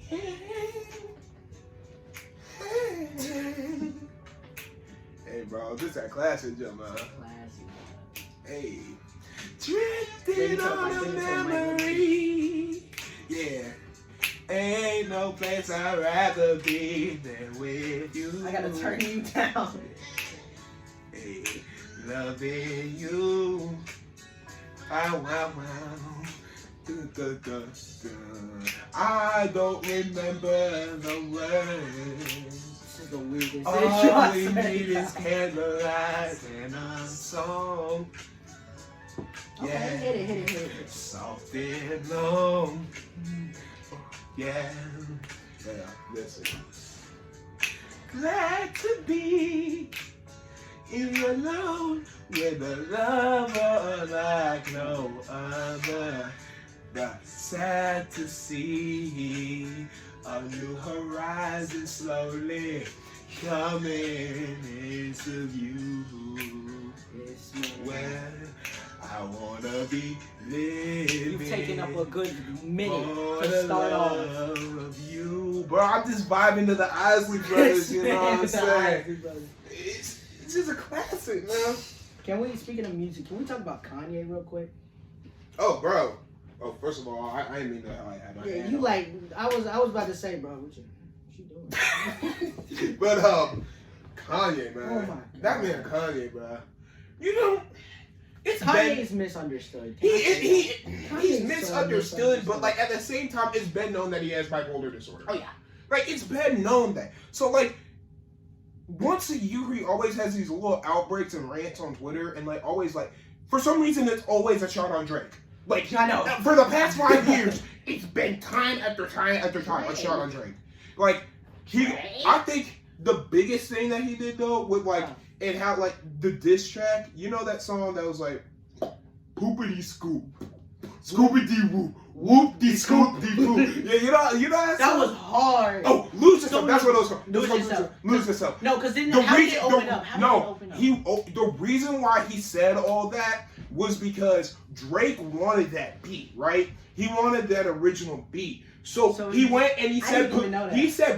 Hey, bro, this is that classic jump, man. Classic. Hey. Drifting on a memory. Yeah. Ain't no place I'd rather be than with you. I gotta turn you down. Hey, loving you. Wow, wow, wow. I don't remember the words. This is the weirdest. All we need is candlelight and a song. Okay, Yeah, hit it. soft and long. Yeah, listen. Glad to be in alone with a lover like no other. But sad to see a new horizon slowly coming into view. Where I wanna be living. You've taken up a good minute for to start off. Of you, bro. I'm just vibing to the Isley Brothers. You know what I'm saying? It's just a classic, man. Can we, speaking of music, can we talk about Kanye real quick? Oh, bro. Oh, first of all, I didn't mean that. Yeah, you like. I was about to say, bro. What you doing? But Kanye, man. Oh my God. That man, Kanye, bro. You know. Kanye's misunderstood. He's misunderstood, but like at the same time, it's been known that he has bipolar disorder. Oh yeah, like it's been known that. So like, once a year, he always has these little outbreaks and rants on Twitter, and like always like, for some reason, it's always a shot on Drake. Like I know for the past 5 years, it's been time after time after time a shot on Drake. Like I think the biggest thing that he did though with like. And how like the diss track, you know that song that was like poopity scoop, Scooby Dee whoop, whoop dee scoop dee poop. Yeah, you know that song? That was hard. Oh, lose yourself. That's what it was called. Lose yourself. No, because then how did it open up? The reason why he said all that was because Drake wanted that beat, right? He wanted that original beat. So he went and he said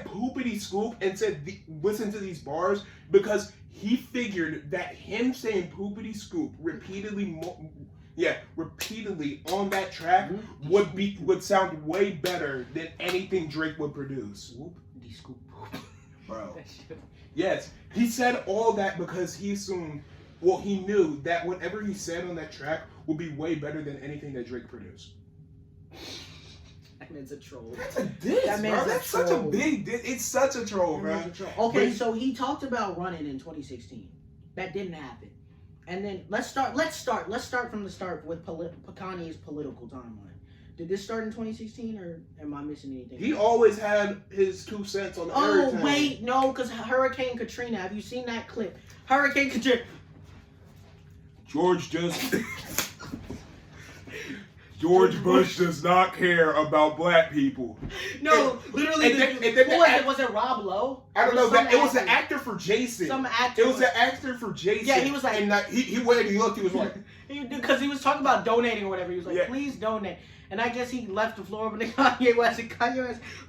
poopity scoop and said listen to these bars because he figured that him saying poopity scoop repeatedly on that track would sound way better than anything Drake would produce. Whoopity scoop, bro. Yes, he said all that because he assumed, well, he knew that whatever he said on that track would be way better than anything that Drake produced. That man's a troll. That's a diss, bro. That's such a big diss. It's such a troll, bro. Okay, so he talked about running in 2016. That didn't happen. And then let's start from the start with Kanye's political timeline. Did this start in 2016 or am I missing anything? He always had his 2 cents on everything. Oh, wait, no, because Hurricane Katrina. Have you seen that clip? Hurricane Katrina. George Bush does not care about black people. No, literally. Was it Rob Lowe? I don't know. It was the actor for Jason. Some actor. It was the actor for Jason. Yeah, he was like. And he waited. He looked. He was like. Because he was talking about donating or whatever. He was like, please donate. And I guess he left the floor, but Kanye West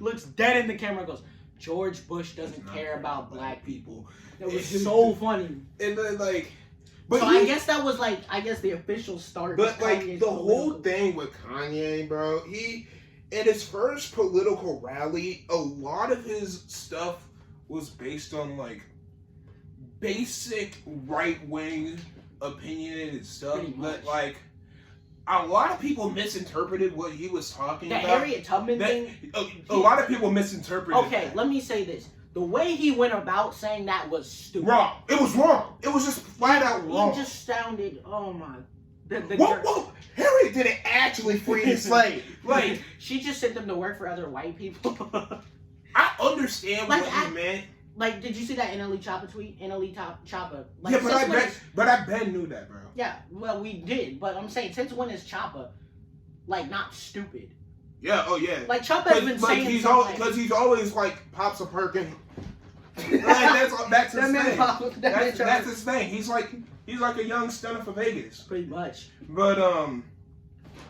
looks dead in the camera and goes, George Bush doesn't care about black people. That was so funny. And then like. But I guess that was like, the official start. But like the whole thing with Kanye, bro, in his first political rally, a lot of his stuff was based on like basic right-wing opinionated stuff. But like a lot of people misinterpreted what he was talking about. The Harriet Tubman thing? A lot of people misinterpreted that. Let me say this. The way he went about saying that was stupid. Wrong. It was wrong. It was just flat out wrong. He just sounded, oh my. Whoa. Harriet didn't actually free the slave. Like, she just sent them to work for other white people. I understand what he meant. Like, did you see that NLE Choppa tweet? NLE Choppa. Like, yeah, but I Ben knew that, bro. Yeah, well, we did. But I'm saying, since when is Choppa, like, not stupid? Yeah, oh yeah. Like Choppa has been saying because he's always like pops a perkin. Like, that's his thing. That's his thing. He's like a young stunner for Vegas. Pretty much. But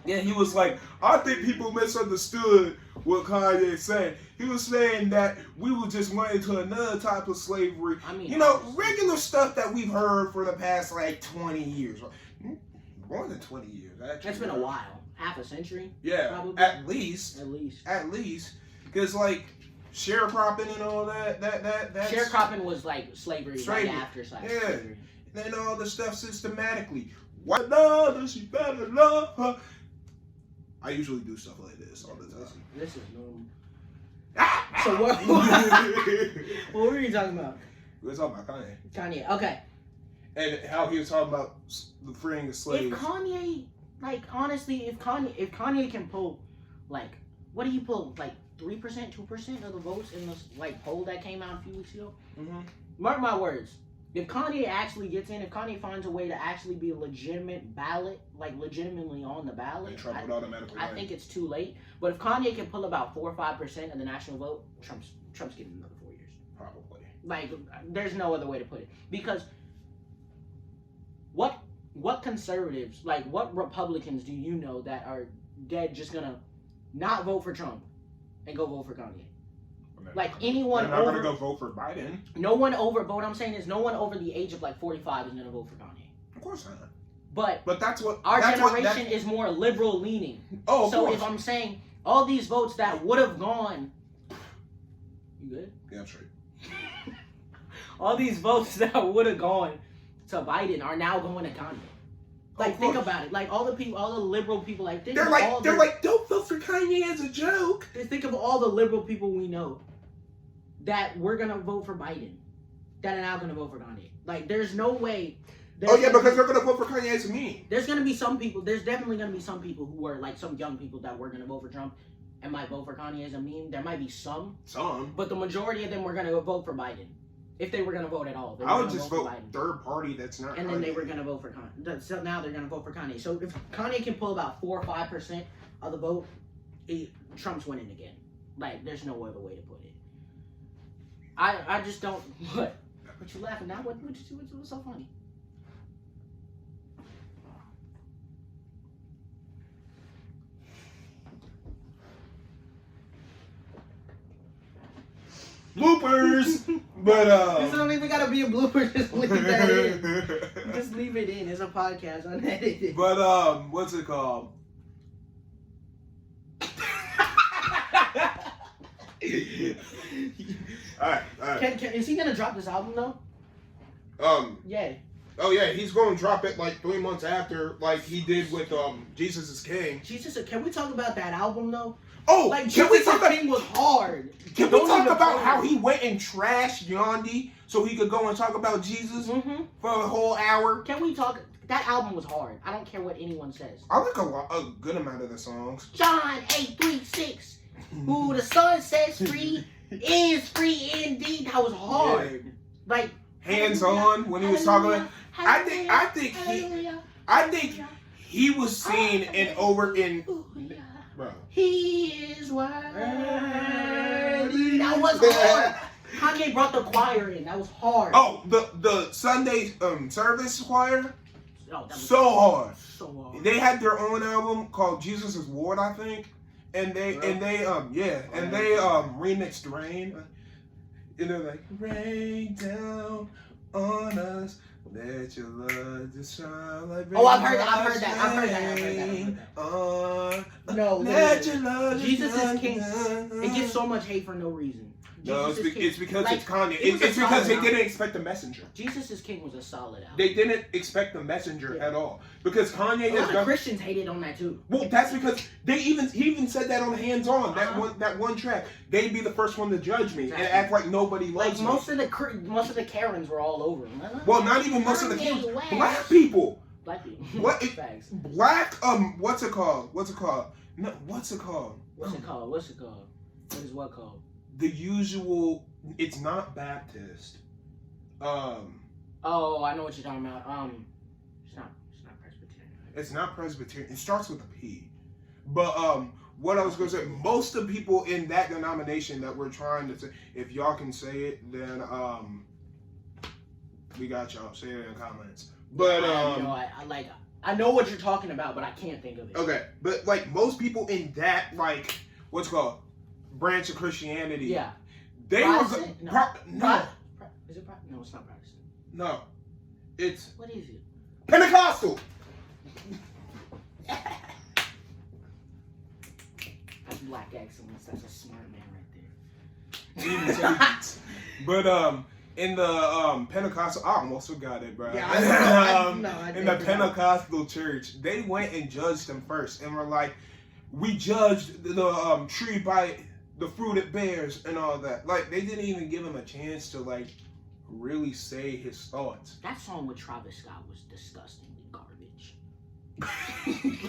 yeah, he was like, I think people misunderstood what Kanye said. He was saying that we would just went into another type of slavery. I mean, you know, regular stuff that we've heard for the past like 20 years. More than 20 years, actually. It's been a while. Half a century? Yeah, probably. at least. At least. Because, like, sharecropping and all that's... Sharecropping was like slavery. Right after slavery. And all the stuff systematically. What love, she better love her. I usually do stuff like this all the time. This is normal. So what? What were you talking about? We were talking about Kanye. Kanye, okay. And how he was talking about freeing the slaves. If Kanye, like, honestly, if Kanye can pull, like, what did he pull? Like 3%, 2% of the votes in this like poll that came out a few weeks ago. Mm-hmm. Mark my words. If Kanye actually gets in, if Kanye finds a way to actually be a legitimate ballot, like legitimately on the ballot, I think it's too late. But if Kanye can pull about 4 or 5% of the national vote, Trump's getting another 4 years. Probably. Like, there's no other way to put it. Because what conservatives, like what Republicans do you know that are dead just gonna not vote for Trump and go vote for Kanye? Like anyone they're not gonna go vote for Biden. No one over. But what I'm saying is, no one over the age of like 45 is gonna vote for Kanye. Of course not. But that's what our generation is more liberal leaning. Oh, of so course. if I'm saying all these votes that would have gone, you good? Yeah, I'm straight. All these votes that would have gone to Biden are now going to Kanye. Like, think about it. Like, all the liberal people, like, they're like, don't vote for Kanye as a joke. Think of all the liberal people we know that we're gonna vote for Biden, that are now gonna vote for Kanye. Like, there's no way. Because they're gonna vote for Kanye as a meme. There's gonna be some people. There's definitely gonna be some people who are like some young people that were gonna vote for Trump and might vote for Kanye as a meme. There might be some, but the majority of them were gonna vote for Biden. If they were going to vote at all. I would just vote third party that's not And Kanye. then they were going to vote for Kanye. So now they're going to vote for Kanye. So if Kanye can pull about 4 or 5% of the vote, Trump's winning again. Like, there's no other way to put it. I just don't... What? What you laughing now? What's so funny? Bloopers! But this don't even gotta be a blooper, just leave that in. Just leave it in. It's a podcast, unedited. But what's it called? Alright. Is he gonna drop this album though? Yeah. Oh yeah, he's gonna drop it like 3 months after, like he did with Jesus is King. Can we talk about that album though? Oh, like Jesus is King was hard. Can we talk about how he went and trashed Yandi so he could go and talk about Jesus for a whole hour? Can we talk? That album was hard. I don't care what anyone says. I like a good amount of the songs. John 8:36. Who the Son sets free is free indeed. That was hard. Yeah. Like hands on when he was talking about. I think he was seen bro. He is worthy. That was hard. Kanye brought the choir in. That was hard. Oh, the Sunday service choir. Oh, that was so hard. So hard. They had their own album called Jesus is Lord, I think, and they remixed Rain. And they're like, rain down on us. Let your love just shine like rain. Oh, I've heard that. No, let your love Jesus is King. It gets so much hate for no reason. No, it's because it's Kanye. It's because they didn't expect the messenger. Jesus is King was a solid album. They didn't expect the messenger at all. Because Kanye a lot of Christians hated on that too. Well, that's because he even said that on Hands On, that one track. They'd be the first one to judge me and act like nobody loves me. Most of the Karens were all over him. Well, not even most of the Karens. Black people. Black people. What? Black what's it called? No, what's it called? What is what called? The usual. It's not Baptist. Oh, I know what you're talking about. It's not Presbyterian. It's not Presbyterian. It starts with a P. But what I was gonna say, most of the people in that denomination that we're trying to say, if y'all can say it, then we got y'all. Say it in the comments. But I know what you're talking about, but I can't think of it. Okay, but like most people in that, like what's it called? branch of Christianity. Yeah. They Protestant? were No. no. Is it Protestant? No, it's not Protestant. No. It's What is it? Pentecostal. That's black excellence. That's a smart man right there. But in the Pentecostal, I almost forgot it, bro. Yeah, in the Pentecostal church, they went and judged them first, and were like, "We judged the tree by the fruit it bears," and all that. Like, they didn't even give him a chance to like really say his thoughts. That song with Travis Scott was disgustingly garbage.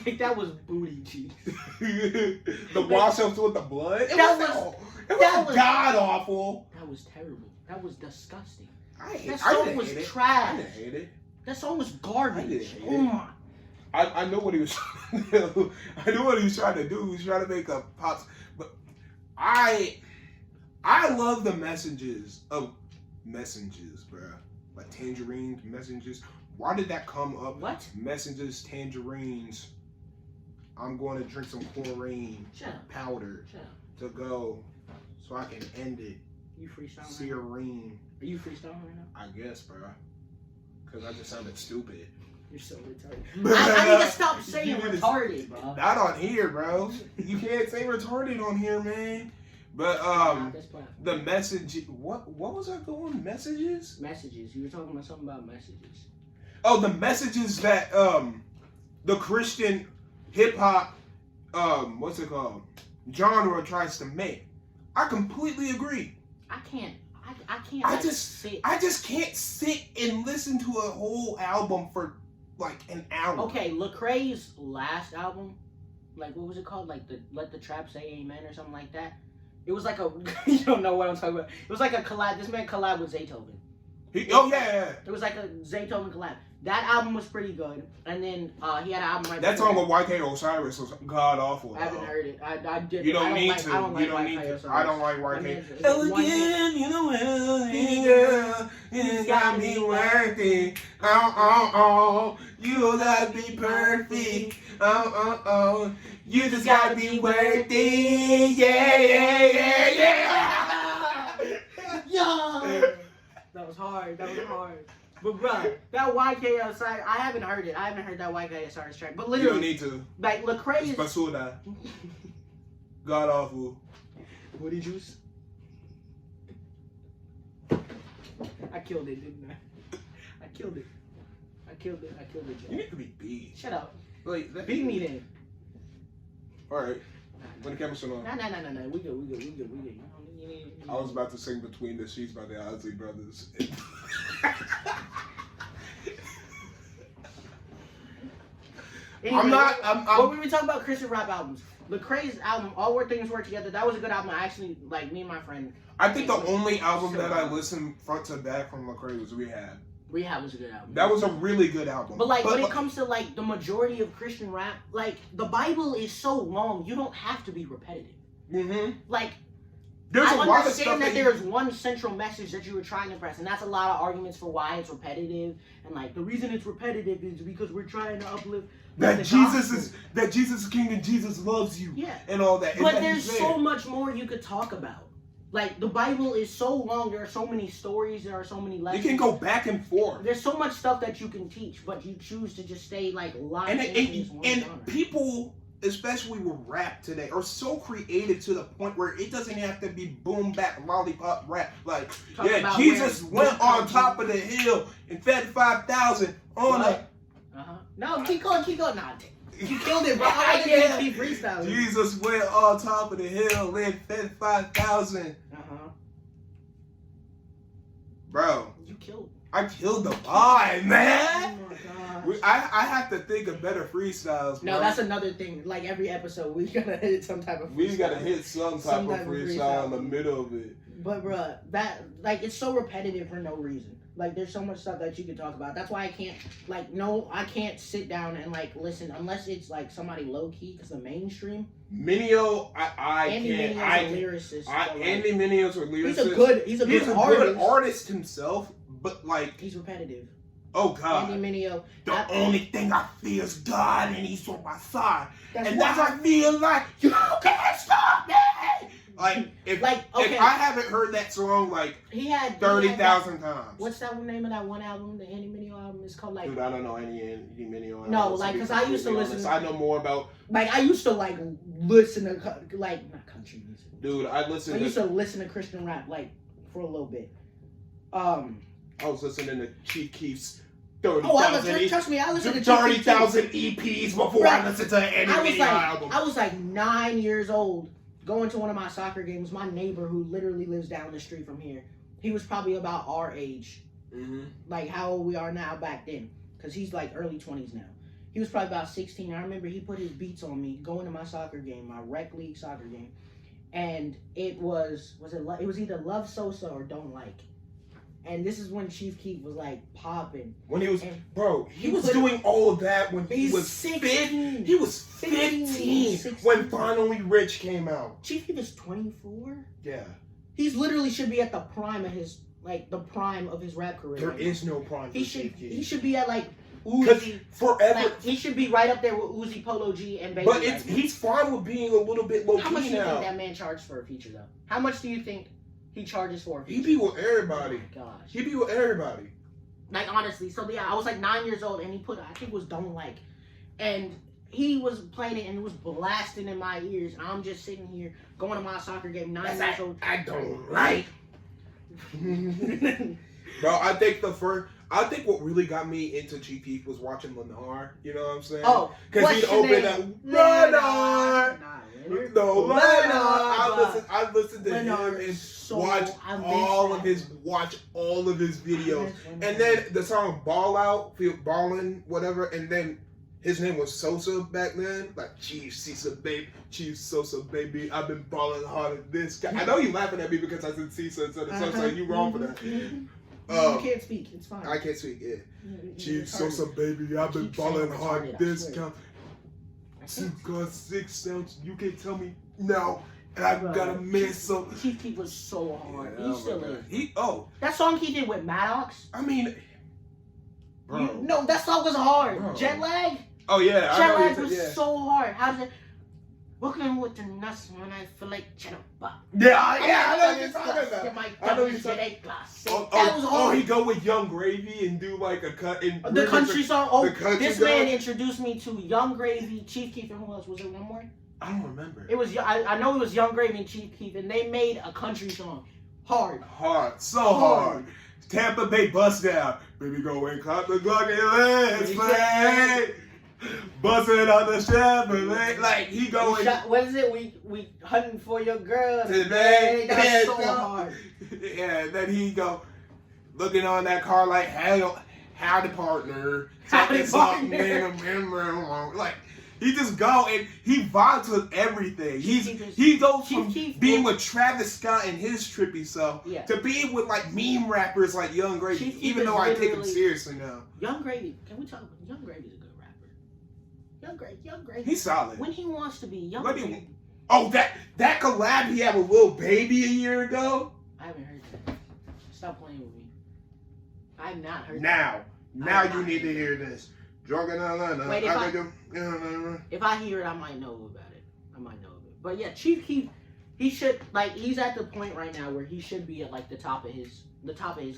Like, that was booty cheeks. The wash ups with the blood. It That was god awful. That was terrible. That was disgusting. That song was trash. I didn't hate it. That song was garbage. I didn't hate Oh my. I know what he was trying to do. I knew what he was trying to do. He was trying to make a pop. But I love the messages, bro. Like tangerines, messages. Why did that come up? What? Messages, tangerines. I'm going to drink some chlorine powder to go so I can end it. You freestyling? Serene. Are you freestyling right now? I guess, bro. Because I just sounded stupid. You're so retarded. I need to stop saying retarded, bro. Not on here, bro. You can't say retarded on here, man. But the message. What was I going? Messages. Messages. You were talking about something about messages. Oh, the messages that the Christian hip hop what's it called, genre tries to make. I completely agree. I can't. I just can't sit and listen to a whole album for like an hour. Okay, Lecrae's last album, like what was it called? Like the Let the Trap Say Amen or something like that. It was like a you don't know what I'm talking about. It was like a collab. This man collabed with Zaytoven. Yeah. It was like a Zaytoven collab. That album was pretty good, and then he had an album right. That song with YK Osiris was god awful. I haven't heard it. I did. You don't need to. I don't like you don't need YK to. I don't like YK. Again, you know, girl, you got me working. Oh, you gotta be perfect. Oh, you just gotta be worthy. Yeah. Yo, that was hard. But bro, that YK Osiris, I haven't heard it. I haven't heard that YK Osiris track. But literally, you don't need to. Like Lecrae is basura. God awful. Woody juice. I killed it, didn't I? I killed it. Joe. You need to be beat. Shut up. Like, Beat me then. Alright. When the camera's still on. No. We good. I was about to sing Between the Sheets by the Osley Brothers. Anyway, when we were talking about Christian rap albums, Lecrae's album, All Where Things Work Together, that was a good album. I actually, like, me and my friend. I think the only album that I listened front to back from Lecrae was Rehab. Rehab was a good album. That was a really good album. But like, when it comes to like the majority of Christian rap, like the Bible is so long, you don't have to be repetitive. Mm-hmm. Like, there's I a lot of understand stuff that there is one central message that you were trying to press, and that's a lot of arguments for why it's repetitive. And like, the reason it's repetitive is because we're trying to uplift that Jesus is king and Jesus loves you. Yeah. And all that. But there's so much more you could talk about. Like, the Bible is so long, there are so many stories, there are so many lessons. You can go back and forth. There's so much stuff that you can teach, but you choose to just stay, like, locked into this one genre. And people, especially with rap today, are so creative to the point where it doesn't have to be boom bap lollipop rap. Like, Jesus went on top of the hill and fed 5,000 on a... No, keep going. Nah, you killed it, bro. I can't keep freestyling. Jesus went on top of the hill and fed 5,000. Bro. You killed. I killed the vibe, man. Oh my gosh. I have to think of better freestyles. No, that's another thing. Like every episode, we gotta hit some type of freestyle. We gotta hit some type of freestyle in the middle of it. But bro, that like it's so repetitive for no reason. Like there's so much stuff that you could talk about. That's why I can't I can't sit down and like listen unless it's like somebody low key because the mainstream. Mineo, Andy Mineo's a lyricist. Andy Mineo's a lyricist. He's a good artist himself, but like he's repetitive. Oh God! Andy Mineo. The only thing I fear is God, and He's on my side, and that's what I feel like. You can't stop me. Like if okay. if I haven't heard that song like he had 30,000 times. What's that name of that one album? The Andy Mineo album. It's called like. Dude, I don't know any Mineo. No, like because I used to listen. I know more about. Like I used to like listen to like not country music. Dude, I used to listen to Christian rap like for a little bit. I was listening to Chief Keef's 30,000. Trust me, I listened to 30,000 EPs before I listened to an Andy Mineo album. I was like 9 years old. Going to one of my soccer games, my neighbor who literally lives down the street from here, he was probably about our age, like how old we are now back then, because he's like early 20s now. He was probably about 16. I remember he put his beats on me going to my soccer game, my rec league soccer game, and it was either Love Sosa or Don't Like. And this is when Chief Keef was like popping. When he was, he was doing all of that when he was 16. He was 15 when Finally Rich came out. Chief Keef is 24? Yeah. He's literally should be at the prime of his rap career. There is no prime for Chief Keef. He should be at like Uzi. Forever. Like, he should be right up there with Uzi, Polo G, and Baby. But he's fine with being a little bit low key now. How much do you think that man charged for a feature though? How much do you think he charges for a feature? He be with everybody. Oh my gosh. He be with everybody. Like honestly, so yeah, I was like 9 years old and he put, I think it was Don't Like, and he was playing it and it was blasting in my ears. And I'm just sitting here going to my soccer game, 9 years old. I don't like. Bro, I think what really got me into Chief Keef was watching Lennar. You know what I'm saying? Oh, because he'd open that Lennar. No, Lennar. I listened to him and watch all of his videos. And then the song Ball Out, Ballin', whatever, and then his name was Sosa back then. Like, Chief Sosa, baby, I've been balling hard at this guy. I know you laughing at me because I said Cisa instead of Sosa. You wrong for that. You can't speak. It's fine. I can't speak, yeah. Chief Sosa, baby, I've been balling hard at this guy. 6 sounds, you can't tell me no. And I gotta miss something. Chief Keef was so hard. He still is. That song he did with Maddox. I mean, bro. No, that song was hard. Bro. Jet Lag. Oh yeah, Jet Lag was so hard. How does it? Working with the nuts when I feel like cheddar pop. Yeah, I know what you're talking about. I know what you're talking about. That was hard. He go with Young Gravy and do like a cut in the country song. Oh, this man song. introduced me to Young Gravy, Chief Keef, and who else? Was it one more? I don't remember. It was. I know it was Young Gravy and Chief Keef, and they made a country song. Hard, so hard. Tampa Bay bust down. Baby, go and clap the Glock and let's play. Busting on the Chevrolet, like he going. What is it? We hunting for your girl today. That's so hard. Yeah, then he go looking on that car like howdy partner. Howdy partner. Like he just go and he vibes with everything. He goes from being with Travis Scott and his trippy self to being with like meme rappers like Young Gravy. Even though I take him seriously now. Young Gravy, can we talk about Young Gravy's a good rapper. Young Gravy. He's solid. When he wants to be Young Gravy. Oh, that collab he had with Lil Baby a year ago? I haven't heard that. Stop playing with me. I've not heard that. Now you need to hear this. Drunk in Atlanta. Wait, if I hear it, I might know about it. But yeah, Chief Keef, he should, like, he's at the point right now where he should be at like the top of his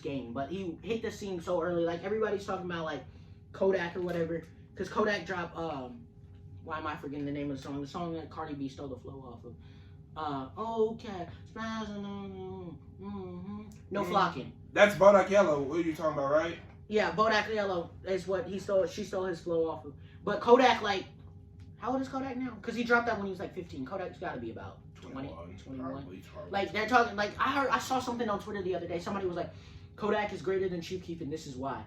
game. But he hit the scene so early. Like everybody's talking about like Kodak or whatever. Because Kodak dropped, why am I forgetting the name of the song? The song that Cardi B stole the flow off of. Okay, No Flocking. That's Bodak Yellow. What are you talking about, right? Yeah, Bodak Yellow is what he stole. She stole his flow off of. But Kodak, like, how old is Kodak now? Because he dropped that when he was like 15. Kodak's got to be about 20, 21. Like they're talking. Like I saw something on Twitter the other day. Somebody was like, Kodak is greater than Chief Keef, and this is why.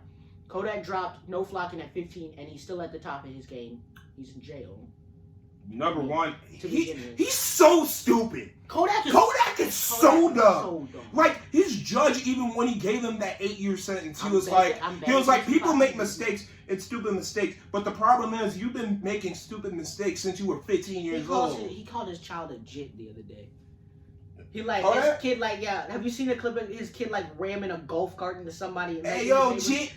Kodak dropped No Flocking at 15, and he's still at the top of his game. He's in jail. Number one, he's so stupid. Kodak is so dumb. Like his judge, even when he gave him that 8-year sentence, he was like, people make mistakes and stupid mistakes, but the problem is you've been making stupid mistakes since you were 15 years old. He called his child a jit the other day. He like his kid like Have you seen the clip of his kid like ramming a golf cart into somebody? And hey yo, jit.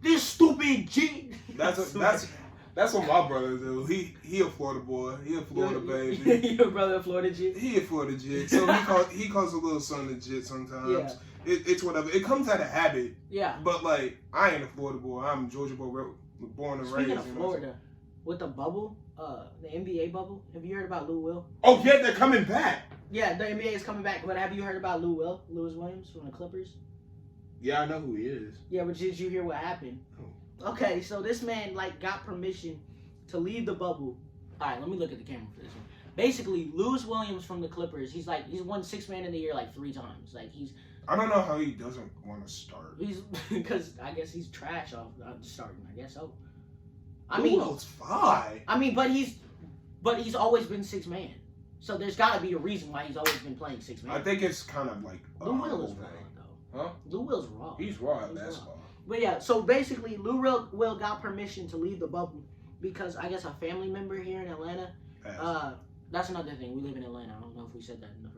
This stupid jit. That's what my brother do. He a Florida boy. He a Florida baby. Your brother a Florida jit? He a Florida jit. So he calls a little son a jit sometimes. Yeah. It's whatever. It comes out of habit. Yeah. But like, I ain't a Florida boy. I'm a Georgia boy, born and raised. Speaking of Florida, with the bubble, the NBA bubble, have you heard about Lou Will? Oh yeah, they're coming back. Yeah, the NBA is coming back. But have you heard about Lewis Williams from the Clippers? Yeah, I know who he is. Yeah, but did you hear what happened? Oh. Okay, so this man like got permission to leave the bubble. All right, let me look at the camera for this one. Basically, Lewis Williams from the Clippers, he's won Sixth Man of the Year like 3 times. Like I don't know how he doesn't want to start. He's because I guess he's trash off starting. I guess so. It's fine. I mean, but he's always been 6 man. So there's got to be a reason why he's always been playing 6 man. I think it's kind of like Lou Will is raw though. Huh? Lou Will's raw. He's raw at basketball. But yeah, so basically, Lou Will got permission to leave the bubble because I guess a family member here in Atlanta. That's another thing. We live in Atlanta. I don't know if we said that in the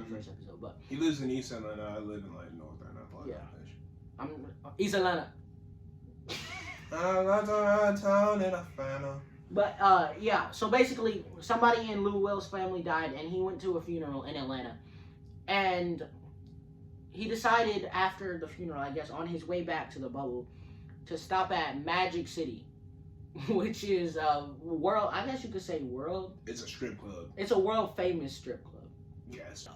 first episode, but he lives in East Atlanta. I live in like North Atlanta. Yeah, I'm East Atlanta. I got around town in a phantom. But yeah, so basically, somebody in Lou Will's family died, and he went to a funeral in Atlanta, and he decided after the funeral, I guess, on his way back to the bubble, to stop at Magic City, which is a world, I guess you could say world. It's a strip club. It's a world famous strip club. Yes.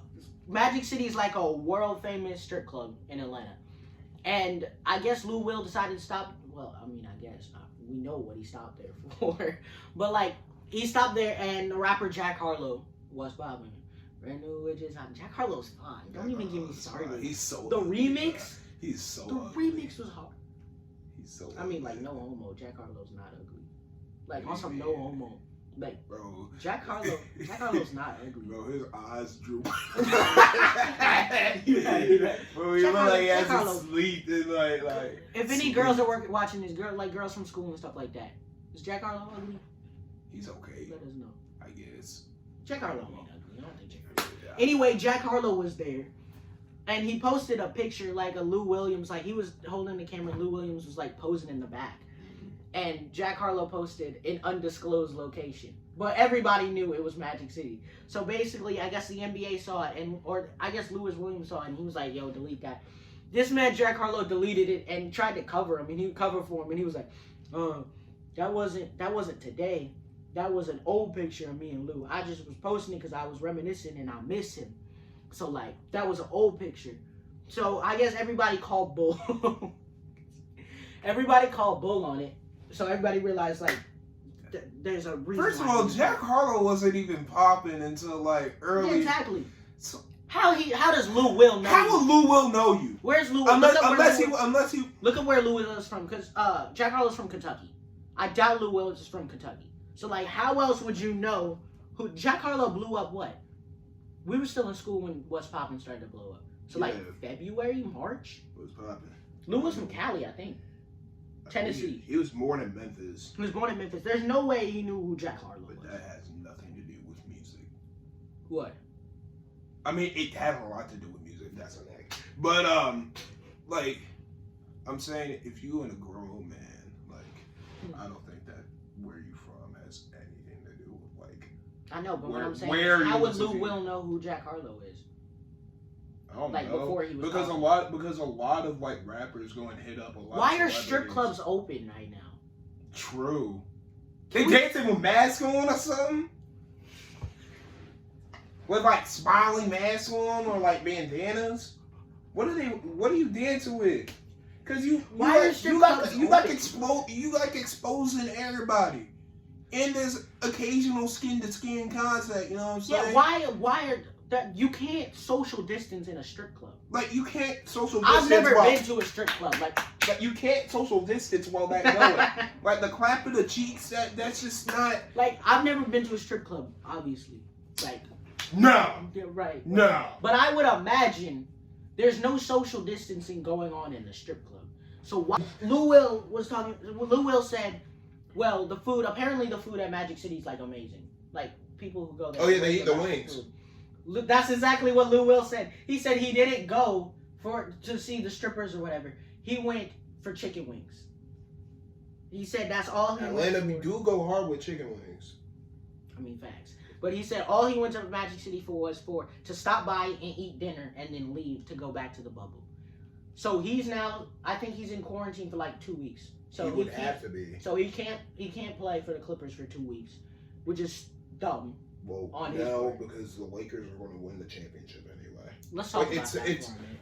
Magic City is like a world famous strip club in Atlanta. And I guess Lou Will decided to stop. Well, I mean, I guess we know what he stopped there for. But like, he stopped there and the rapper Jack Harlow was bobbing. Brand new witches. Jack Harlow's fine. Don't even get me started. He's so the ugly, remix. man. He's so the ugly. remix was hard. He's so I mean, ugly. like, no homo. Jack Harlow's not ugly. Like, on some no homo. Like, bro, Jack Harlow's not ugly. Bro, his eyes droop. Bro, Bro, he look like he has to sleep and like. If any girls are watching this, girls from school and stuff like that, is Jack Harlow ugly? He's okay. Let us know. I guess. Jack Harlow ain't ugly. I don't think Jack Harlow. Yeah. Anyway, Jack Harlow was there, and he posted a picture like a Lou Williams, like he was holding the camera. And Lou Williams was like posing in the back. And Jack Harlow posted an undisclosed location. But everybody knew it was Magic City. So basically, I guess the NBA saw it, or I guess Lewis Williams saw it, and he was like, yo, delete that. This man, Jack Harlow, deleted it and tried to cover him, and he would cover for him, and he was like, that wasn't today. That was an old picture of me and Lou. I just was posting it because I was reminiscing, and I miss him. So, like, that was an old picture. So, I guess everybody called bull. Everybody called bull on it. So everybody realized, like, there's a reason. First of all, Jack Harlow wasn't even popping until like early. Yeah, exactly. So how does Lou Will know? How will Lou Will know you? Where's Lou? Unless he. Look at where Lou Will is from, because Jack Harlow's from Kentucky. I doubt Lou Will is from Kentucky. So like, how else would you know who Jack Harlow blew up? What? We were still in school when What's Poppin' started to blow up. So like February, March. What's poppin'? Lou was from Cali, I think. Tennessee. He was born in Memphis. He was born in Memphis. There's no way he knew who Jack Harlow was. But that has nothing to do with music. What? I mean, it has a lot to do with music. That's an act. But like, I'm saying, if you and a grown man, like, I don't think that where you from has anything to do with like. I know, but what I'm saying is, how would Lou Will know who Jack Harlow is? I don't like know. Before he was because a lot of like rappers go and hit up a lot. Why are strip clubs open right now? True. They dancing with masks on or something? With like smiling masks on or like bandanas? What are you dancing with? Cause you like exposing everybody. And there's occasional skin to skin contact, you know what I'm saying? Yeah, why are that you can't social distance in a strip club? Like you can't social distance. I've never been to a strip club. Like you can't social distance while that going. Like the clap of the cheeks, that's just not. Like I've never been to a strip club, obviously. Like no. Yeah, right. No. But I would imagine there's no social distancing going on in the strip club. So why Lou Will said, well, apparently the food at Magic City is like amazing. Like people who go there. Oh yeah, they eat the wings. That's exactly what Lou Will said. He said he didn't go to see the strippers or whatever. He went for chicken wings. He said that's all he Atlanta, went we do go hard with chicken wings. I mean, facts. But he said all he went to Magic City for was to stop by and eat dinner and then leave to go back to the bubble. So he's now, I think he's in quarantine for like 2 weeks. So he would have to be. So he can't play for the Clippers for 2 weeks, which is dumb. Well, no, because the Lakers are going to win the championship anyway. Let's talk about that for a minute.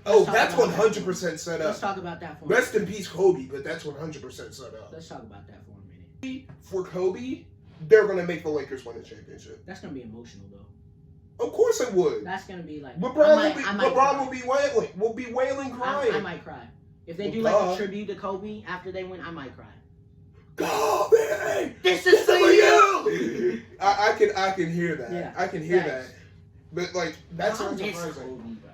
Oh, that's 100% set up. Let's talk about that for a minute. Rest in peace, Kobe, but that's 100% set up. Let's talk about that for a minute. For Kobe, they're going to make the Lakers win the championship. That's going to be emotional, though. Of course it would. That's going to be like... LeBron will be wailing, crying. I might cry. If they do like a tribute to Kobe after they win, I might cry. Kobe! This is for you! I can hear that. Yeah, I can hear that. But like that's surprising. Kobe, bro.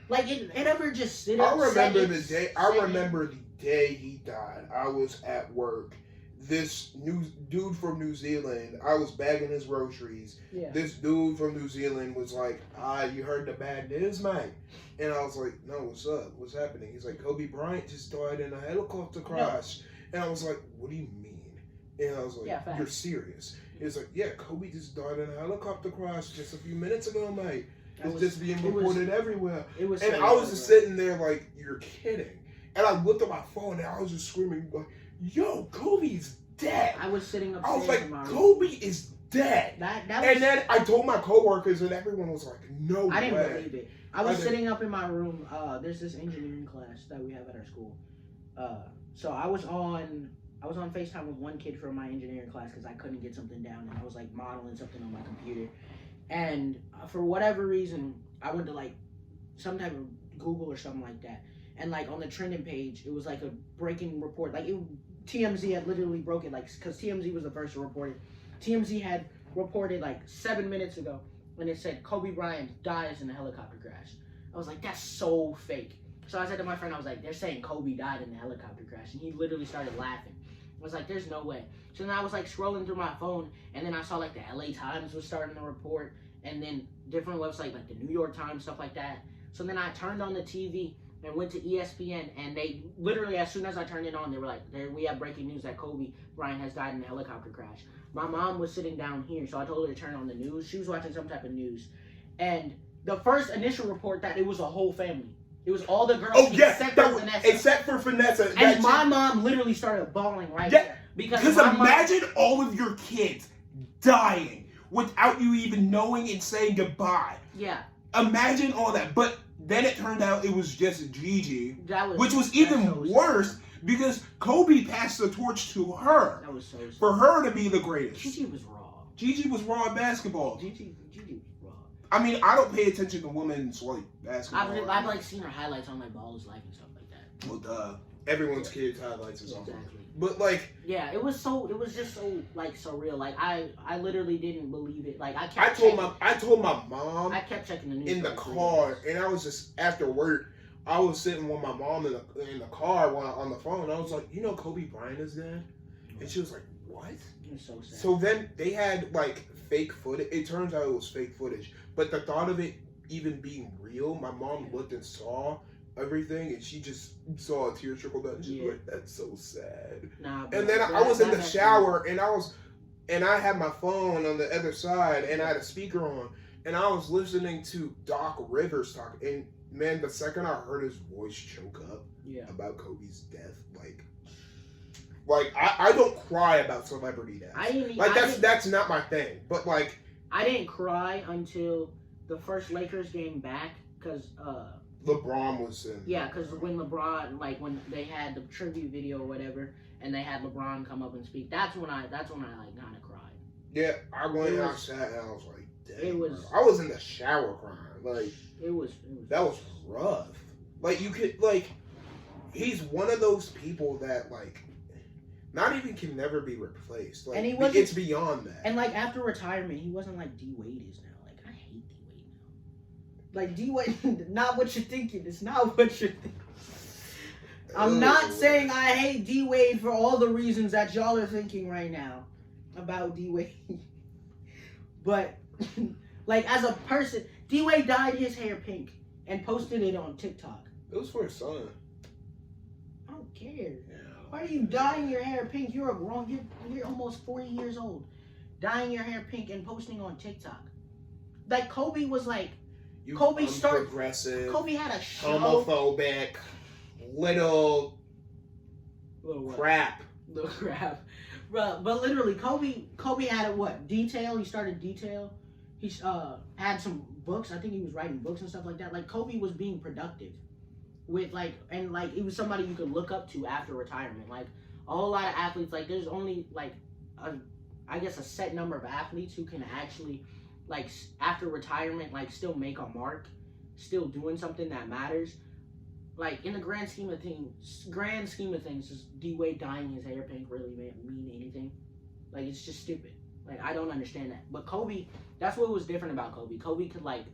Like it ever just sit up. I remember the day he died. I was at work. This new dude from New Zealand, I was bagging his groceries. Yeah. This dude from New Zealand was like, you heard the bad news, mate? And I was like, no, what's up? What's happening? He's like, Kobe Bryant just died in a helicopter crash. No. And I was like, what do you mean? And I was like, you're serious? He was like, yeah, Kobe just died in a helicopter crash just a few minutes ago, mate. It's just being reported everywhere. And I was just sitting there like, you're kidding. And I looked at my phone and I was just screaming like, yo, Kobe's dead. I was sitting upstairs. I was like, Kobe is dead. And then I told my coworkers and everyone was like, no way. I didn't believe it. I was sitting up in my room. There's this engineering class that we have at our school. So I was on FaceTime with one kid from my engineering class because I couldn't get something down, and I was like modeling something on my computer. And for whatever reason, I went to like some type of Google or something like that. And like on the trending page, it was like a breaking report. Like TMZ had literally broke it, like because TMZ was the first to report it. TMZ had reported like 7 minutes ago, and it said Kobe Bryant dies in a helicopter crash. I was like, that's so fake. So I said to my friend, I was like, they're saying Kobe died in the helicopter crash. And he literally started laughing. I was like, there's no way. So then I was like scrolling through my phone, and then I saw like the LA Times was starting to report, and then different websites like the New York Times, stuff like that. So then I turned on the TV and went to ESPN, and they literally, as soon as I turned it on, they were like, we have breaking news that Kobe Bryant has died in a helicopter crash. My mom was sitting down here, so I told her to turn on the news. She was watching some type of news. And the first initial report that it was a whole family. It was all the girls except for Vanessa. Except for Vanessa. And my mom literally started bawling there. Because imagine all of your kids dying without you even knowing and saying goodbye. Yeah. Imagine all that. But then it turned out it was just Gigi. Which was even worse because Kobe passed the torch to her. That was so sad. For her to be the greatest. Gigi was raw. Gigi was raw at basketball. Gigi was raw. I mean, I don't pay attention to women's like basketball. I've like seen her highlights on like Ball's Life and stuff like that. Well, everyone's kids highlights is awesome. But like, yeah, it was just so like surreal. Like I literally didn't believe it. Like I told my mom. I kept checking the news in the car, and I was just after work. I was sitting with my mom in the car while on the phone. I was like, you know, Kobe Bryant is dead, and she was like, what? It was so sad. So then they had like fake footage. It turns out it was fake footage, but the thought of it even being real, my mom looked and saw everything, and she just saw a tear trickle down. She was like, "That's so sad." And then I was in the shower, and I had my phone on the other side, and I had a speaker on, and I was listening to Doc Rivers talk. And man, the second I heard his voice choke up about Kobe's death, like I don't cry about celebrity deaths. That's not my thing. But like, I didn't cry until the first Lakers game back because LeBron was in. Yeah, because when LeBron, like when they had the tribute video or whatever, and they had LeBron come up and speak, that's when I like kind of cried. Yeah, I went outside and I was like, dang, I was in the shower crying. Like that was rough. Like you could he's one of those people that like not even can never be replaced. Like, and it's beyond that. And like after retirement, he wasn't like D Wade is now. Like I hate D Wade now. Like D Wade, not what you're thinking. It's not what you're thinking. I'm not saying I hate D Wade for all the reasons that y'all are thinking right now about D Wade. But like as a person, D Wade dyed his hair pink and posted it on TikTok. It was for his son. I don't care. Yeah. Why are you dyeing your hair pink? You're almost 40 years old. Dyeing your hair pink and posting on TikTok. Like Kobe was like, Kobe had a show. Homophobic. Little what? crap. Little crap. But literally, Kobe had a what? Detail. He started Detail. He had some books. I think he was writing books and stuff like that. Like Kobe was being productive with he was somebody you could look up to after retirement. Like a whole lot of athletes. Like there's only like a set number of athletes who can actually like after retirement like still make a mark, still doing something that matters. Like in the grand scheme of things, does D-Wade dyeing his hair pink really mean anything? Like it's just stupid. Like I don't understand that. But Kobe, that's what was different about Kobe. Kobe could like,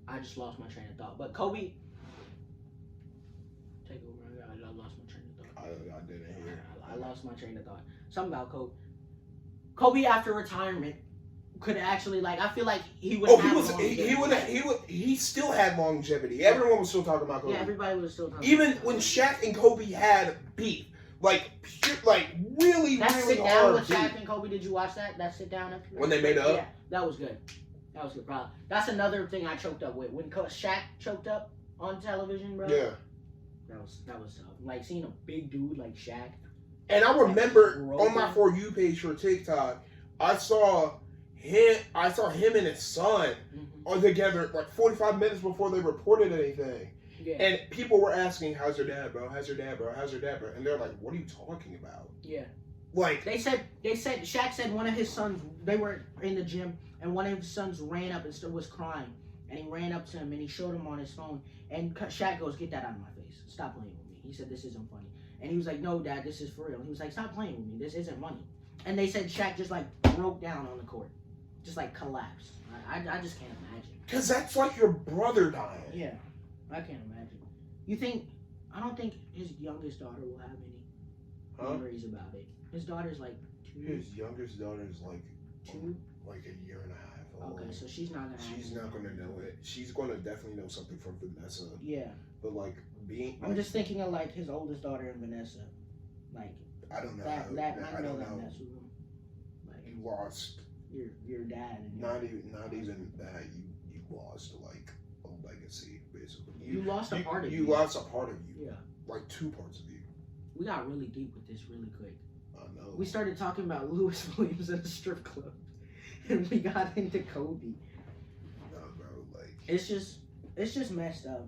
I just lost my train of thought. But Kobe, take over. I lost my train of thought. I didn't hear. I lost my train of thought. Something about Kobe. Kobe after retirement could actually like. I feel like he would. He still had longevity. Everyone was still talking about Kobe. Yeah, everybody was still talking. Even when Shaq and Kobe had beef, really sit down with beef. Shaq and Kobe. Did you watch that? That sit down when they made up. Yeah, that was good. That was good, bro. That's another thing I choked up with when Shaq choked up on television, bro. Yeah. That was tough. Like seeing a big dude like Shaq. And I remember on my For You page for TikTok, I saw him and his son are together like 45 minutes before they reported anything. Yeah. And people were asking, "How's your dad, bro? How's your dad, bro? How's your dad, bro?" And they're like, "What are you talking about?" Yeah. Like they said Shaq said one of his sons, they were in the gym and one of his sons ran up and still was crying, and he ran up to him and he showed him on his phone, and Shaq goes, "Get that out of my face. Stop playing with me." He said, "This isn't funny." And he was like, "No, Dad, this is for real." He was like, "Stop playing with me. This isn't funny." And they said Shaq just like broke down on the court. Just like collapsed. I just can't imagine. Because that's like your brother dying. Yeah. I can't imagine. I don't think his youngest daughter will have any memories about it. His daughter's like 2. His youngest daughter is like 2? Like a year and a half old. Okay, so she's not gonna She's not gonna know it. She's gonna definitely know something from Vanessa. Yeah. But like I'm just thinking of like his oldest daughter and Vanessa. Like I don't know. I know that mess with him. Like you lost your dad and not even that you lost like a legacy basically. You lost a part of you. You lost a part of you. Yeah. Like 2 parts of you. We got really deep with this really quick. I know. We started talking about Lewis Williams at a strip club, and we got into Kobe. No, bro, like it's just messed up.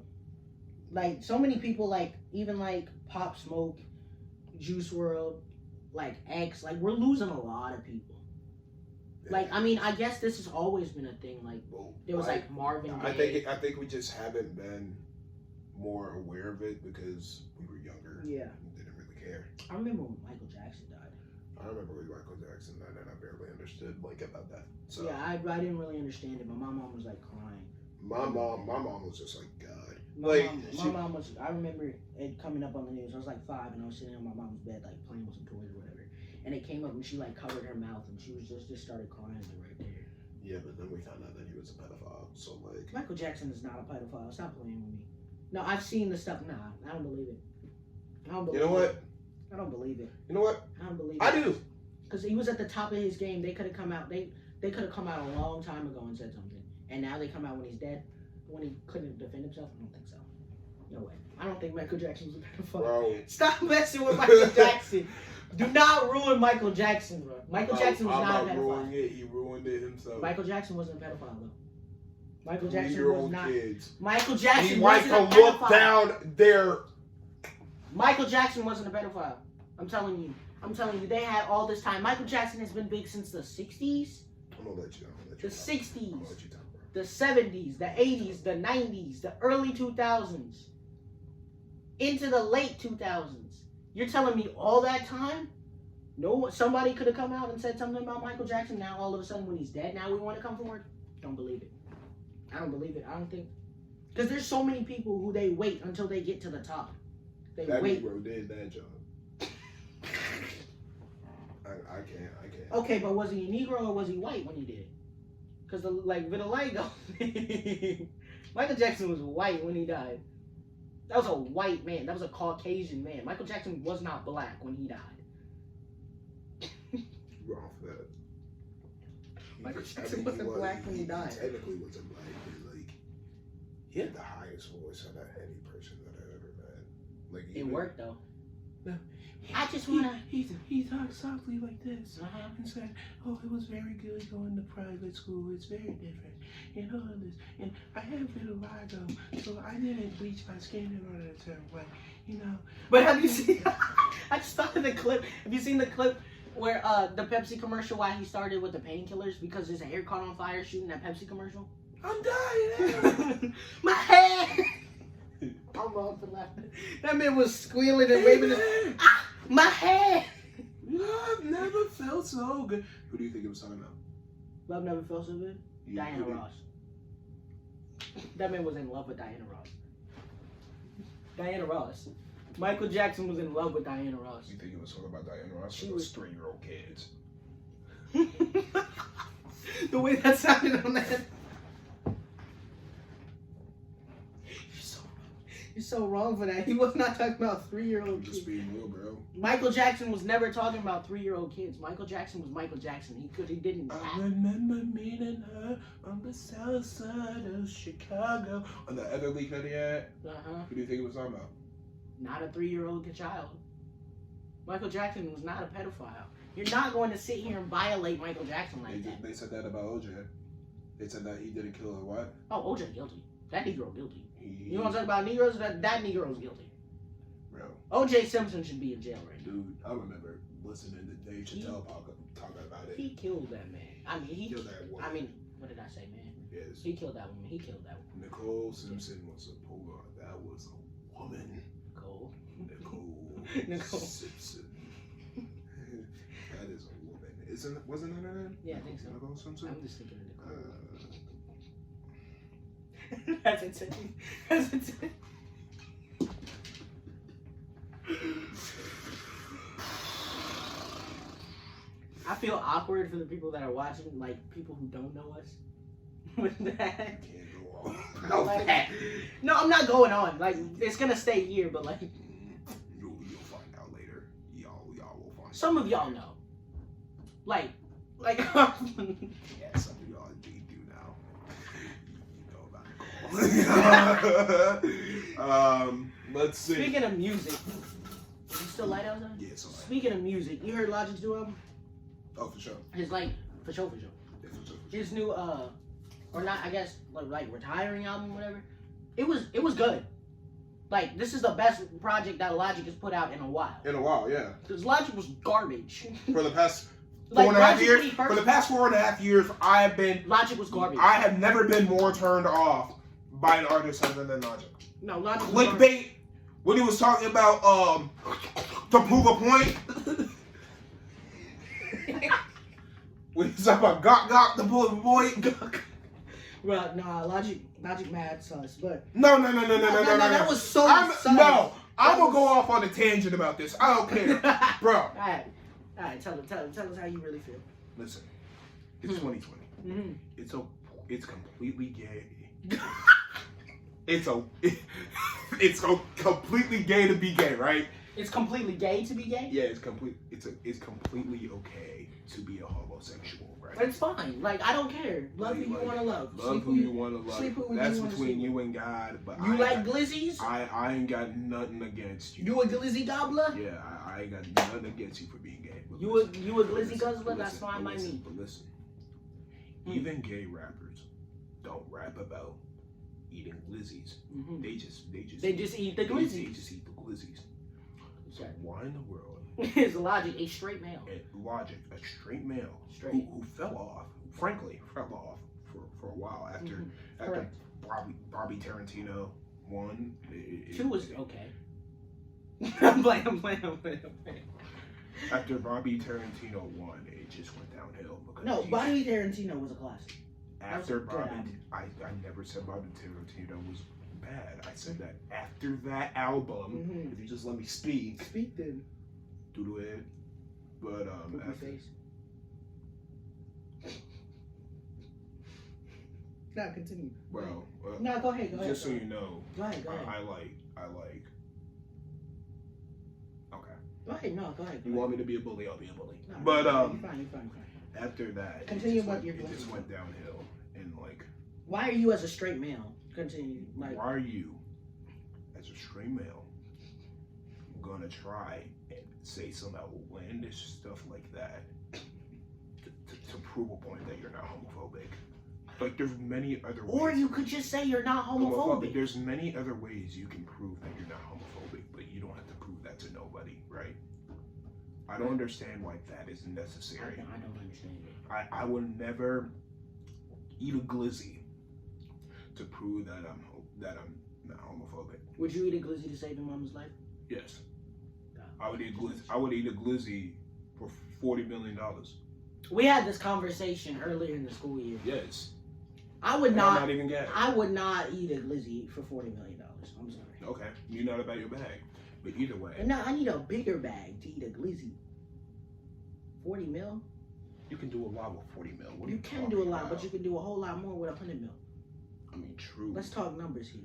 Like so many people, like even like Pop Smoke, Juice WRLD, like X, like we're losing a lot of people. Like I mean, I guess this has always been a thing. Like there was like Marvin Gaye. I think we just haven't been more aware of it because we were younger. Yeah. And didn't really care. I remember when Michael Jackson died. I remember when Michael Jackson died, and I barely understood like about that. So yeah, I didn't really understand it, but my mom was like crying. My mom was just like God. My mom was. I remember it coming up on the news. I was like 5, and I was sitting on my mom's bed like playing with some toys or whatever, and it came up and she like covered her mouth and she was just started crying right there. Yeah, but then we found out that he was a pedophile. So like Michael Jackson is not a pedophile. Stop playing with me. No, I've seen the stuff. Nah, I don't believe it. I don't believe it. You know what? I don't believe it. You know what? I don't believe it. I do. Because he was at the top of his game. They could have come out. They could have come out a long time ago and said something. And now they come out when he's dead, when he couldn't defend himself. I don't think so. No way. I don't think Michael Jackson was a pedophile. Bro. Stop messing with Michael Jackson. Do not ruin Michael Jackson, bro. Michael Jackson was not a pedophile. Ruining it. He ruined it himself. Michael Jackson wasn't a pedophile though. Michael Jackson was 3-year-old not. Kids. Michael Jackson he wasn't like a to look pedophile. down their. Michael Jackson wasn't a pedophile. I'm telling you. They had all this time. Michael Jackson has been big since the 60s. I'm gonna let you. The 60s. I'm gonna let you talk, bro. The 70s, the 80s, the 90s, the early 2000s, into the late 2000s. You're telling me all that time? No, somebody could have come out and said something about Michael Jackson. Now all of a sudden when he's dead, now we want to come forward? Don't believe it. I don't believe it. I don't think. Because there's so many people who they wait until they get to the top. They that wait. Negro did that job. I can't. Okay, but was he a Negro or was he white when he did it? Because like vitiligo. Michael Jackson was white when he died. That was a white man. That was a Caucasian man. Michael Jackson was not black when he died. Wrong for that. Michael Jackson wasn't black when he died. He technically wasn't black, but like he had the highest voice out of any person that I ever met. Like it worked though. No. I just wanna. He talked softly like this and said, "Oh, it was very good going to private school. It's very different, and all of this. And I have vitiligo, so I didn't bleach my skin in order to like, you know." But have you seen? I just thought of the clip. Have you seen the clip where the Pepsi commercial? Why he started with the painkillers because his hair caught on fire shooting that Pepsi commercial. I'm dying. My hair. I'm wrong for laughing. That man was squealing and waving his. Ah, my hair. Love never felt so good. Who do you think it was talking about? Love never felt so good. Yeah, Diana Ross. That man was in love with Diana Ross. Diana Ross. Michael Jackson was in love with Diana Ross. You think he was talking about Diana Ross? She She was- was 3-year-old kids. The way that sounded on that. You're so wrong for that. He was not talking about 3-year-old I'm kids. just being real, bro. Michael Jackson was never talking about 3-year-old kids. Michael Jackson was Michael Jackson. He didn't. I remember meeting her on the south side of Chicago. On the other leak that he had. Who do you think it was talking about? Not a 3-year-old child. Michael Jackson was not a pedophile. You're not going to sit here and violate Michael Jackson like that. They said that about OJ. They said that he didn't kill her. What? Oh, OJ guilty. That Negro guilty. He, You want to talk about Negroes? That Negro's guilty. Bro. OJ Simpson should be in jail right now. Dude, I remember listening to Dave Chappelle talking about it. He killed that man. I mean, he killed that woman. I mean, what did I say, man? Yes. He killed that woman. He killed that woman. Nicole Simpson was a polar. That was a woman. Nicole. Nicole Simpson. That is a woman. Wasn't that her name? Yeah, I think so. Nicole Simpson? I'm just thinking of Nicole. That's insane. That's insane. I feel awkward for the people that are watching, like people who don't know us. With that. Can't go on. Like, no, I'm not going on. Like it's gonna stay here, but like You'll find out later. Y'all will find. some of y'all know. Like. Yeah, some of y'all indeed do now. You know about Nicole. Let's see. Speaking of music, is it still light outside? Yeah, it's alright. Speaking of music, you heard Logic's new album? Oh, for sure. His for sure. Yeah, for sure. His new or not, I guess like retiring album, whatever. It was good. Like this is the best project that Logic has put out in a while. In a while, yeah. Because Logic was garbage. For the past Like, 4.5 years. Logic when he For the past 4.5 years, Logic was garbage. I have never been more turned off by an artist other than Logic. No, Logic was garbage. Clickbait. When he was talking about to prove a point. When he was talking about gok to prove a point. Well, nah, Logic mad sus, but No. that was so sus. No, I'm gonna go off on a tangent about this. I don't care, bro. All right, tell us how you really feel. Listen, it's 2020. Mm-hmm. It's completely gay. It's completely gay to be gay, right? It's completely gay to be gay? Yeah, it's completely okay to be a homosexual, right? It's fine. Like, I don't care. Love who you want to love. Love who you want to love. Sleep who That's you want to between sleep you and God. But you like glizzies? I ain't got nothing against you. You a glizzy gobbler? Yeah, I ain't got nothing against you for being gay. But You a glizzy guzzler? That's fine by me. But listen, even gay rappers don't rap about eating glizzies. Mm-hmm. They just eat the glizzies. They just eat the glizzies. So why in the world is Logic a straight male? Logic, a straight male who fell off, frankly, for a while after Bobby Tarantino won. 2 was okay. I'm playing. After Bobby Tarantino won, it just went downhill. No, Bobby Tarantino was a classic. After Bobby, I never said Bobby Tarantino was bad. I said that after that album, if you just let me speak. Speak then. Do it. But after, face. No, continue. Bro. No, go ahead. Just so you know. Go ahead. I like. Okay. Go ahead. No, go ahead. You want me to be a bully? I'll be a bully. No, but you're fine. After that, continue it just went downhill, and like. Why are you as a straight male? Continue. Like. Why are you, as a straight male, gonna try and say some outlandish stuff like that to prove a point that you're not homophobic? Like, there's many other ways. Or you could just say you're not homophobic. There's many other ways you can prove that you're not homophobic, but you don't have to prove that to nobody, right? I don't understand why that is necessary. I don't understand it. I would never eat a glizzy to prove that I'm not homophobic. Would you eat a glizzy to save your mama's life? Yes. I would eat a glizzy for $40 million. We had this conversation earlier in the school year. Yes. I would not. I'm not even gagged. I would not eat a glizzy for $40 million. I'm sorry. Okay, you're not about your bag, but either way. No, I need a bigger bag to eat a glizzy. 40 mil? You can do a lot with 40 mil. What you can do a lot, but you can do a whole lot more with 100 mil. I mean, true. Let's talk numbers here.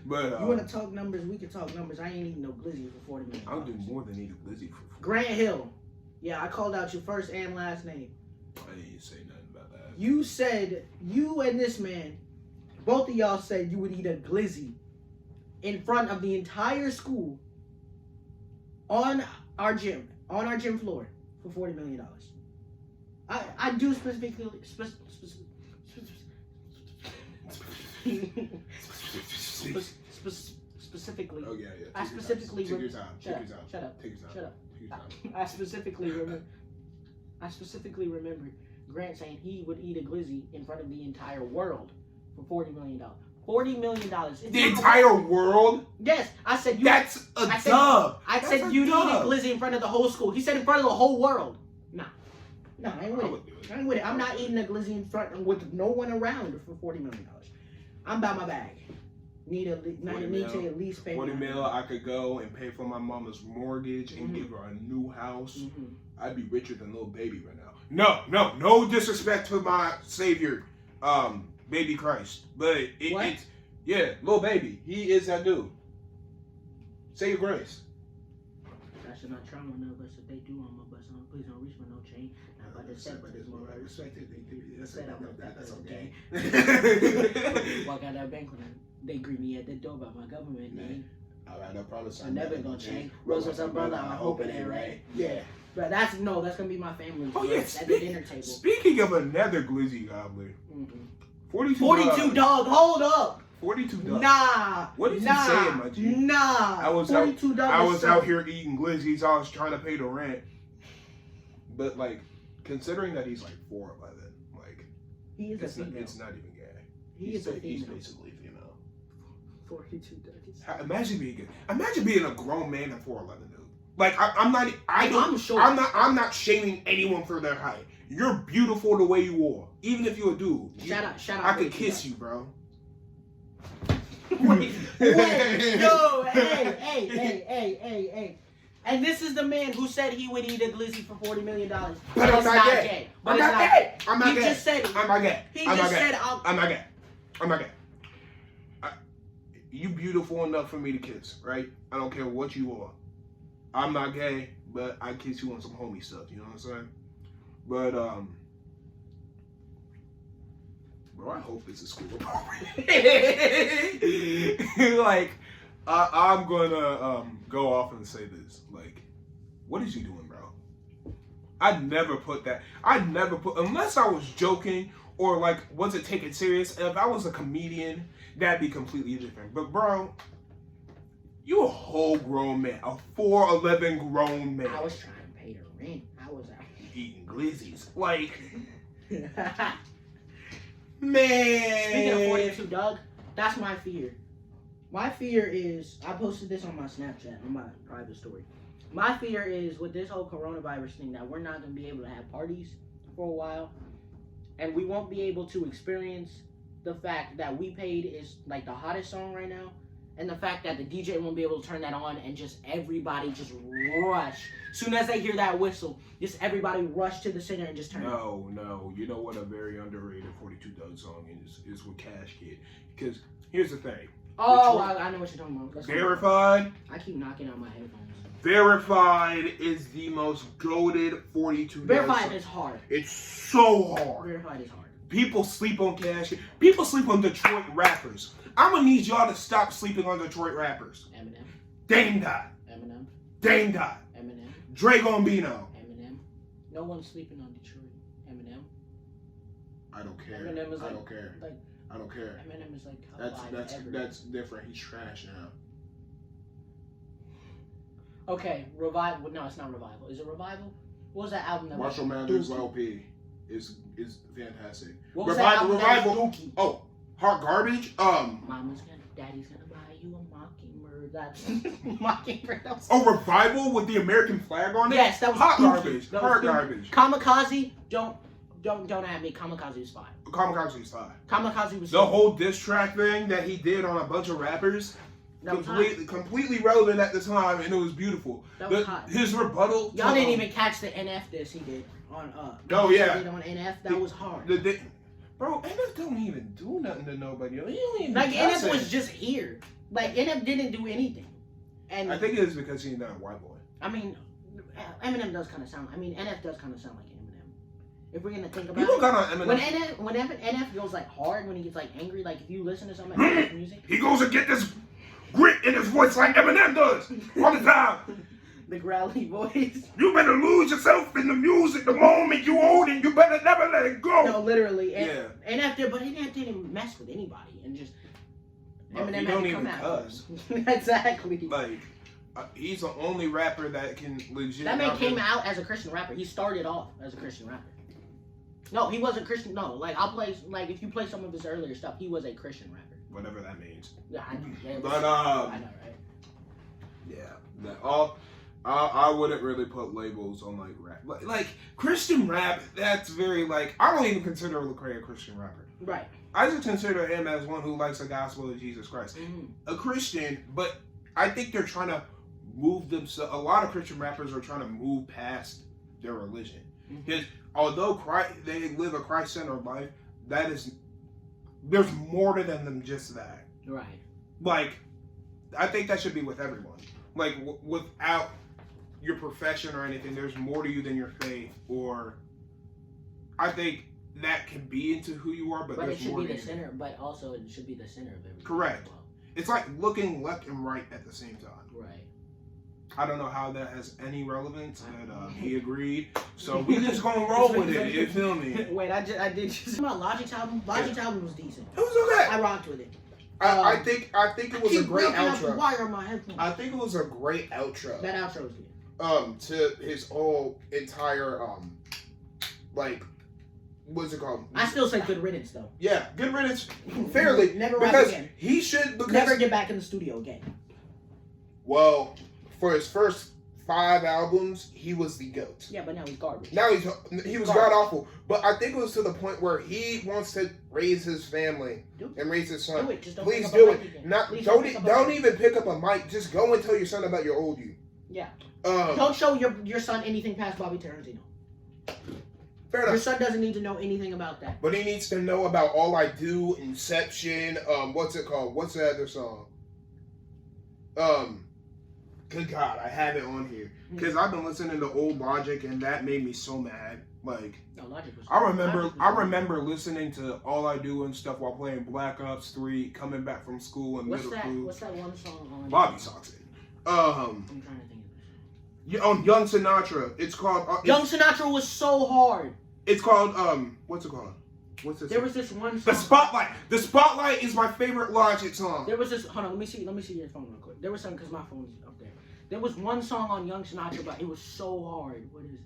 But you want to talk numbers? We can talk numbers. I ain't eating no glizzy for 40 million. I'll do more than eat a glizzy for. Grant Hill. Yeah, I called out your first and last name. I didn't say nothing about that. You said, you and this man, both of y'all said you would eat a glizzy in front of the entire school on our gym floor for $40 million. I do specifically specifically. Oh yeah. I specifically. Take your time. Shut up. I specifically remember Grant saying he would eat a glizzy in front of the entire world for $40 million. $40 million. The entire world? Yes, I said you. That's a dub. I said you'd eat a glizzy in front of the whole school. He said in front of the whole world. Nah, I ain't with it. I ain't with it. I'm not eating a glizzy in front with no one around for $40 million. I'm about my bag. Need to at least pay. 40 mil, I could go and pay for my mama's mortgage and give her a new house. I'd be richer than Lil Baby right now. No disrespect to my savior, Baby Christ, but it's Lil Baby. He is that dude. Say your grace. I should not try on no, but if they do on my bus, please don't reach for no chain. Not about to set, but there's more I respect it. They said I'm not that's okay. Walk out that bank when they greet me at the door by my government name. Alright, I promise I'm never gonna change. Rosa's umbrella, I hope it ain't right. Yeah. But that's gonna be my family. Oh yes. At the dinner table. Speaking of another glizzy gobbler. 42 dog, hold up. 42 dog. Nah. What did you say, my G? Nah. I was out here eating glizzies. I was trying to pay the rent. But like, considering that he's like 4'11", like he is a female. It's not even gay. He's basically female. 42 doggies. Imagine being a grown man at 4'11", dude. Like I'm not shaming anyone for their height. You're beautiful the way you are. Even if you're a dude. Shout out. I could kiss you, bro. Wait, yo, hey. And this is the man who said he would eat a glizzy for $40 million. But I'm not gay. I'm not gay. I'm not gay. He just said it. I'm not gay. He just said I'm not gay. I'm not gay. You beautiful enough for me to kiss, right? I don't care what you are. I'm not gay, but I kiss you on some homie stuff. You know what I'm saying? But bro, I hope this is school appropriate. Like, I'm gonna go off and say this. Like, what is you doing, bro? I'd never put, unless I was joking or like wasn't taken serious. If I was a comedian, that'd be completely different. But bro, you a whole grown man, a 4'11" grown man. I was trying to pay the rent. I was out eating glizzies, like. Man. Speaking of 42, Doug, that's my fear. My fear is, I posted this on my Snapchat, on my private story. My fear is with this whole coronavirus thing that we're not going to be able to have parties for a while. And we won't be able to experience the fact that We Paid is like the hottest song right now. And the fact that the DJ won't be able to turn that on and just everybody just rush. Soon as they hear that whistle, just everybody rush to the singer and just turn it on. No. You know what? A very underrated 42 Doug song is with Cash Kid. Because here's the thing. Oh, I know what you're talking about. Let's Verified. I keep knocking out my headphones. Verified is the most goated 42. Verified is hard. It's so hard. Verified is hard. People sleep on Cash Kid. People sleep on Detroit rappers. I'm gonna need y'all to stop sleeping on Detroit rappers. Eminem. Dame Dot. Eminem. Dame Dot. Eminem. Dre Gambino. Eminem. No one's sleeping on Detroit. Eminem. I don't care. Eminem is I like, don't care. Like, I don't care. Eminem is like That's different. He's trash now. Okay, Revival. No, it's not Revival. Is it Revival? What was that album that Marshall Mathers LP is fantastic. What was that album Revival. Oh, Hot Garbage. Mama's gonna, Daddy's gonna buy you a Mockingbird. That's Mockingbird. Oh, Revival with the American flag on it. Yes, that was Hot dookie. Garbage. That Hot was Garbage. Kamikaze. Don't at me. Kamikaze was fine. Kamikaze is fine. Kamikaze was the whole diss track thing that he did on a bunch of rappers. Completely relevant at the time, and it was beautiful. That was hot. His rebuttal. Y'all didn't even catch the NF diss he did on Oh yeah. On NF, that was hard. Bro, NF don't even do nothing to nobody. He don't even like NF was just here. Like NF didn't do anything. And I think it is because he's not a white boy. I mean, Eminem does kind of sound. I mean, NF does kind of sound like Eminem. If we're gonna think about People it, got on Eminem. Whenever NF goes like hard, when he gets like angry, like if you listen to some of NF's music, he goes and get this grit in his voice like Eminem does all the time. The growly voice. You better lose yourself in the music the moment you own it. You better never let it go. No, literally. Yeah. NF didn't mess with anybody, and just Eminem had to come out. Exactly. Like. He's the only rapper that can legit. That man came out as a Christian rapper. He started off as a Christian rapper. No, he wasn't Christian. No, like I'll play. Like if you play some of his earlier stuff, he was a Christian rapper. Whatever that means. Yeah, I know. Yeah, But I know, right? Yeah, I wouldn't really put labels on like rap. Like Christian rap, that's very like I don't even consider Lecrae a Christian rapper. Right. I just consider him as one who likes the gospel of Jesus Christ, a Christian. But I think they're trying to move themselves. A lot of Christian rappers are trying to move past their religion. Because although they live a Christ-centered life, there's more to them just that. Right. Like, I think that should be with everyone. Like, without your profession or anything, there's more to you than your faith. Or, I think that can be into who you are, but there's more to you. But it should be the center, but also it should be the center of everything. Correct. Well. It's like looking left and right at the same time. Right. I don't know how that has any relevance, but he agreed. So we just gonna roll with it. You feel me? Wait, I did just about Logic's album. Logic's album was decent. It was okay. I rocked with it. I think it was a great outro. Wire on my headphones. I think it was a great outro. That outro was good. To his whole entire like. What's it called? I still say good riddance though. Yeah, good riddance. Fairly, never rap again. He should never get back in the studio again. Well, for his first 5 albums, he was the GOAT. Yeah, but now he's garbage. Now he was god awful. But I think it was to the point where he wants to raise his family and raise his son. Do it. Just don't Please pick do up it. Don't even pick up a mic. Just go and tell your son about your old you. Yeah. Don't show your son anything past Bobby Tarantino. Fair enough. Your son doesn't need to know anything about that. But he needs to know about All I Do, Inception, what's it called? What's the other song? Good God, I have it on here. Because I've been listening to old Logic and that made me so mad. Like, no, Logic was I remember listening to All I Do and stuff while playing Black Ops 3, coming back from school in middle school. What's that one song on? Bobby Soxon. I'm trying to think of it. On Young Sinatra. It's called Young Sinatra was so hard. It's called what's it called? What's this? There was this one song. The Spotlight. The Spotlight is my favorite Logic song. There was this. Hold on, let me see your phone real quick. There was some because my phone's up there. There was one song on Young Sinatra, but it was so hard. What is it?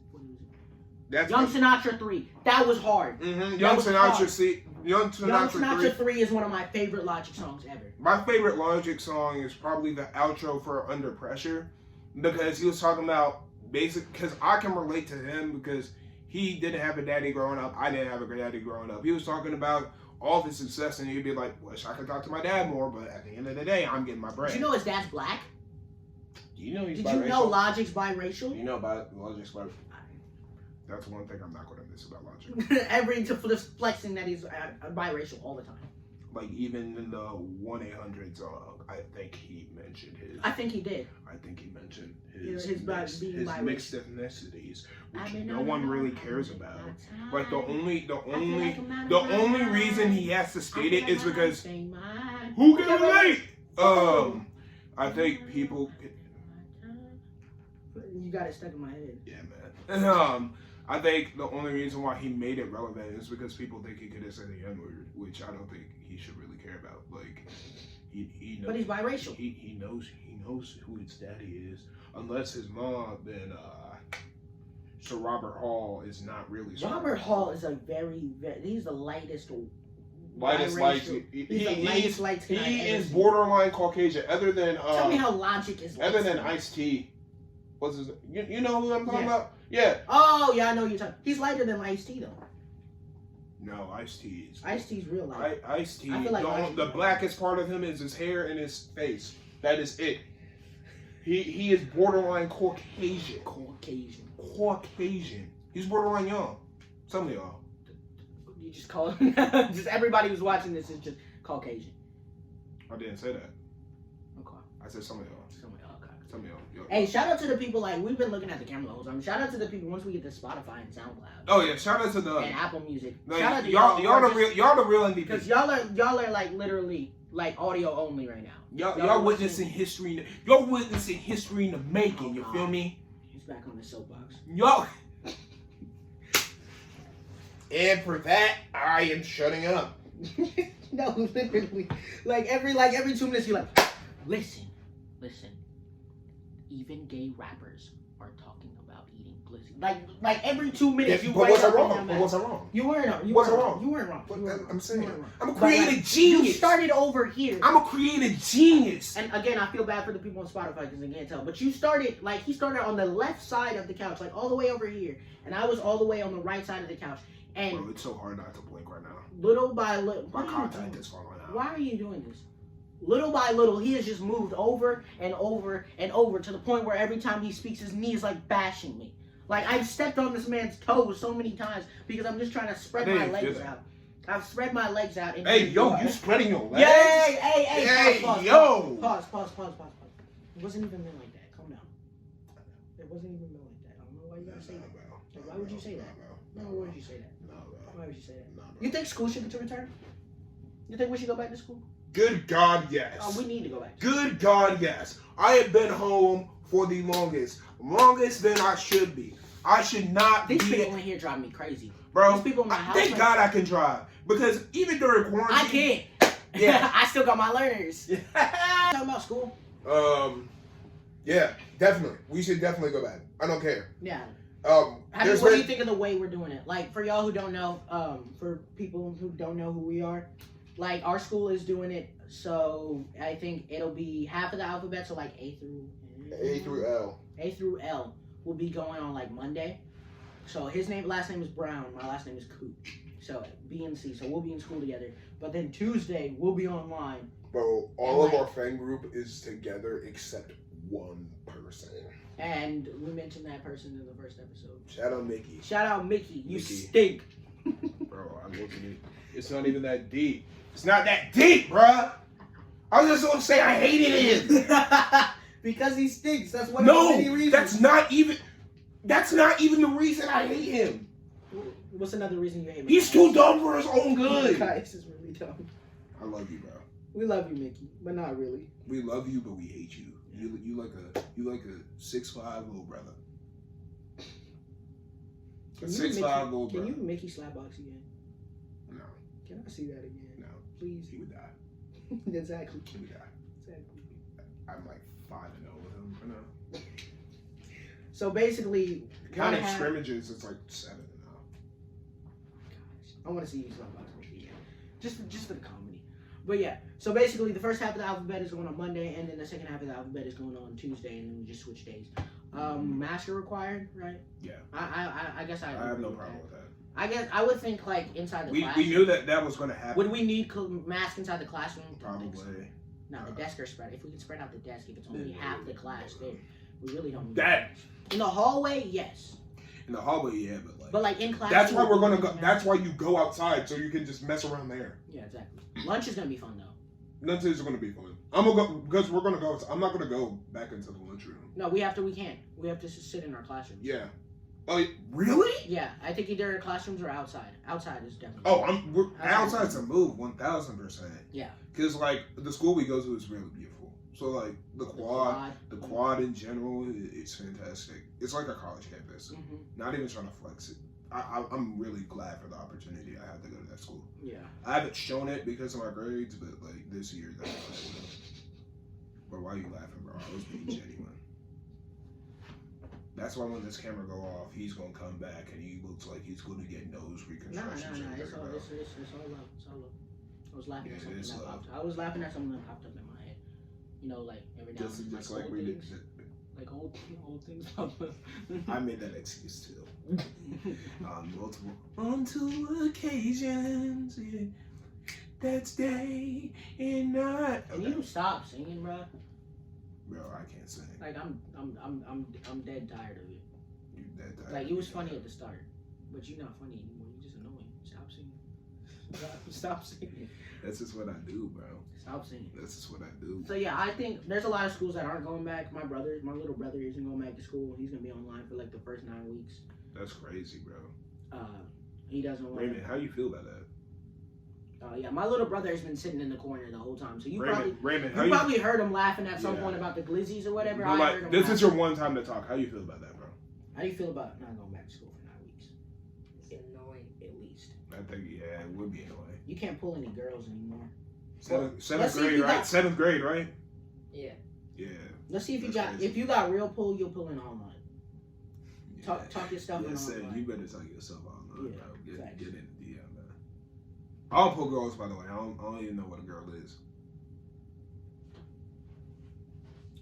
Young Sinatra 3. That was hard. Young Sinatra 3 is one of my favorite Logic songs ever. My favorite Logic song is probably the outro for Under Pressure, because he was talking about because I can relate to him because he didn't have a daddy growing up. I didn't have a daddy growing up. He was talking about all the success, and he'd be like, wish I could talk to my dad more, but at the end of the day, I'm getting my bread. Did you know his dad's black? You know he's Did biracial? you know Logic's biracial? You know about Logic's biracial? That's one thing I'm not going to miss about Logic. Every just flexing that he's biracial all the time. Like, even in the 1-800 song, I think he mentioned his... I think he did. I think he mentioned his biracial. mixed ethnicities, which no one really cares about. Like, the only reason he has to state it is because... Who can relate? I think people... You got it stuck in my head. Yeah, man. I think the only reason why he made it relevant is because people think he could have said the N-word, which I don't think he should really care about. Like, he knows, but he's biracial. He knows who his daddy is. Unless his mom, then so Robert Hall is not really. Robert Hall is a he's the lightest. Lightest light. He is borderline Caucasian. Other than tell me how Logic is. Other than Ice-T. What's his? You know who I'm talking about? Yeah. Oh yeah, I know you're talking. He's lighter than Ice-T though. No, Ice-T is. Ice-T's real light. Ice-T. The blackest part of him is his hair and his face. That is it. He is borderline Caucasian. Caucasian. He's borderline young. Some of y'all. You just call him. Just everybody who's watching this is just Caucasian. I didn't say that. Okay. I said some of y'all. Some of y'all. Hey, shout out to the people, like, we've been looking at the camera the whole time. Shout out to the people once we get to Spotify and SoundCloud. Oh yeah, shout out to the and Apple Music. Like, shout out to y'all the real MVPs. Because y'all are like literally like audio only right now. Y'all witnessing history. Y'all witnessing history in the making. You feel me? He's back on the soapbox. Y'all. And for that, I am shutting up. No, literally, like every 2 minutes, you're like, listen. Even gay rappers are talking about eating glizzy. Like every 2 minutes, But what's wrong? What's wrong? You weren't wrong. What's wrong? You weren't wrong. I'm saying, I'm a creative genius. You started over here. I'm a creative genius. And again, I feel bad for the people on Spotify because they can't tell. But you started, he started on the left side of the couch, like all the way over here. And I was all the way on the right side of the couch. And bro, it's so hard not to blink right now. Little by little. My contact is falling out. Why are you doing this? Little by little, he has just moved over and over and over to the point where every time he speaks, his knee is like bashing me. Like, I've stepped on this man's toes so many times because I'm just trying to spread my legs out. I've spread my legs out. And hey, yo, you spreading your legs? Hey, pause, yo. Pause. It wasn't even meant like that. Calm down. It wasn't even meant like that. I don't know why you gotta say that. Like, why would you say that? No, why would you say that? Why would you say that? You think school should get to return? You think we should go back to school? Good God, yes. Oh, we need to go back. Good God, yes. I have been home for the longest than I should be. I should not be. These people in here drive me crazy. Bro, these people in my house. Thank God I can drive. Because even during quarantine. I can't. Yeah. I still got my learners. Talking about school? Yeah, definitely. We should definitely go back. I don't care. Yeah. What do you think of the way we're doing it? Like, for y'all who don't know, for people who don't know who we are, like, our school is doing it, so I think it'll be half of the alphabet, so like A through L. A through L will be going on like Monday. So his last name is Brown, my last name is Cooch. So B and C, so we'll be in school together. But then Tuesday we'll be online. Bro, all of our fan group is together except one person. And we mentioned that person in the first episode. Shout out Mickey. Shout out Mickey. You stink. Bro, I'm looking at it. It's not even that deep. It's not that deep, bruh. I was just gonna say I hated him. Because he stinks. That's one of the many reasons. That's not even the reason I hate him. What's another reason you hate him? He's too dumb for his own good. This is really dumb. I love you, bro. We love you, Mickey, but not really. We love you, but we hate you. You like a 6'5" little brother. A 6'5" little brother. Can you Mickey slapbox again? No. Can I see that again? No. Please. He would die. Exactly. He would die. Exactly. I'm like 5-0 with him for now. So basically, kind of scrimmages, it's like 7-0. Gosh, I want to see you slapbox Mickey again. Just for the comedy. But yeah, so basically the first half of the alphabet is going on Monday, and then the second half of the alphabet is going on Tuesday, and then we just switch days. Masker required, right? Yeah. I guess I have no problem with that. I guess I would think like inside the classroom. We knew that was going to happen. Would we need masks inside the classroom? Probably. So. No, the desks are spread. If we could spread out the desk, if it's only half the class there, we really don't need that. In the hallway, yes. In the hallway, yeah, but like in class. That's why we're gonna go. That's why you go outside so you can just mess around there. Yeah, exactly. Lunch is gonna be fun though. Lunch is gonna be fun. I'm gonna go because we're gonna go. I'm not gonna go back into the lunchroom. No, we can't. We have to just sit in our classrooms. Yeah. Oh, really? Yeah, I think either classrooms or outside. Outside is definitely. Oh, outside's a move, 1000%. Yeah. Because like the school we go to is really beautiful. So like the quad in general, it's fantastic. It's like a college campus. Mm-hmm. Not even trying to flex it. I'm really glad for the opportunity I had to go to that school. Yeah. I haven't shown it because of my grades, but like this year, but why are you laughing, bro? I was being genuine. That's why when this camera go off, he's gonna come back and he looks like he's gonna get nose reconstruction. No. It's all love. It's all love. I was laughing at something that popped. I was laughing at something that popped up in my head. You know, like every now and then. Just like we did. Like old things pop up. I made that excuse too. On two occasions, yeah, that's day and night. Can you stop singing, bro? Bro, I can't sing. Like I'm dead tired of it. You dead tired. Like it was funny at the start, but you're not funny anymore. You're just annoying. Stop singing. Stop singing. That's just what I do, bro. Stop singing. That's just what I do. So yeah, I think there's a lot of schools that aren't going back. My little brother isn't going back to school. He's gonna be online for like the first 9 weeks. That's crazy, bro. He doesn't want. Raymond, how you feel about that? Yeah, my little brother has been sitting in the corner the whole time. So you Raymond, probably heard him laughing at some point about the glizzies or whatever. But like, this is your one time to talk. How you feel about that, bro? How do you feel about not going back to school for 9 weeks? It's annoying, at least. I think it would be annoying. You can't pull any girls anymore. Seventh grade, right? 7th grade, right? Yeah. Yeah. Let's see if you got real pull, you'll pull in online. Yeah. Talk your stuff in online. You better talk yourself online, bro. Get in the DM, man. I don't pull girls, by the way. I don't even know what a girl is.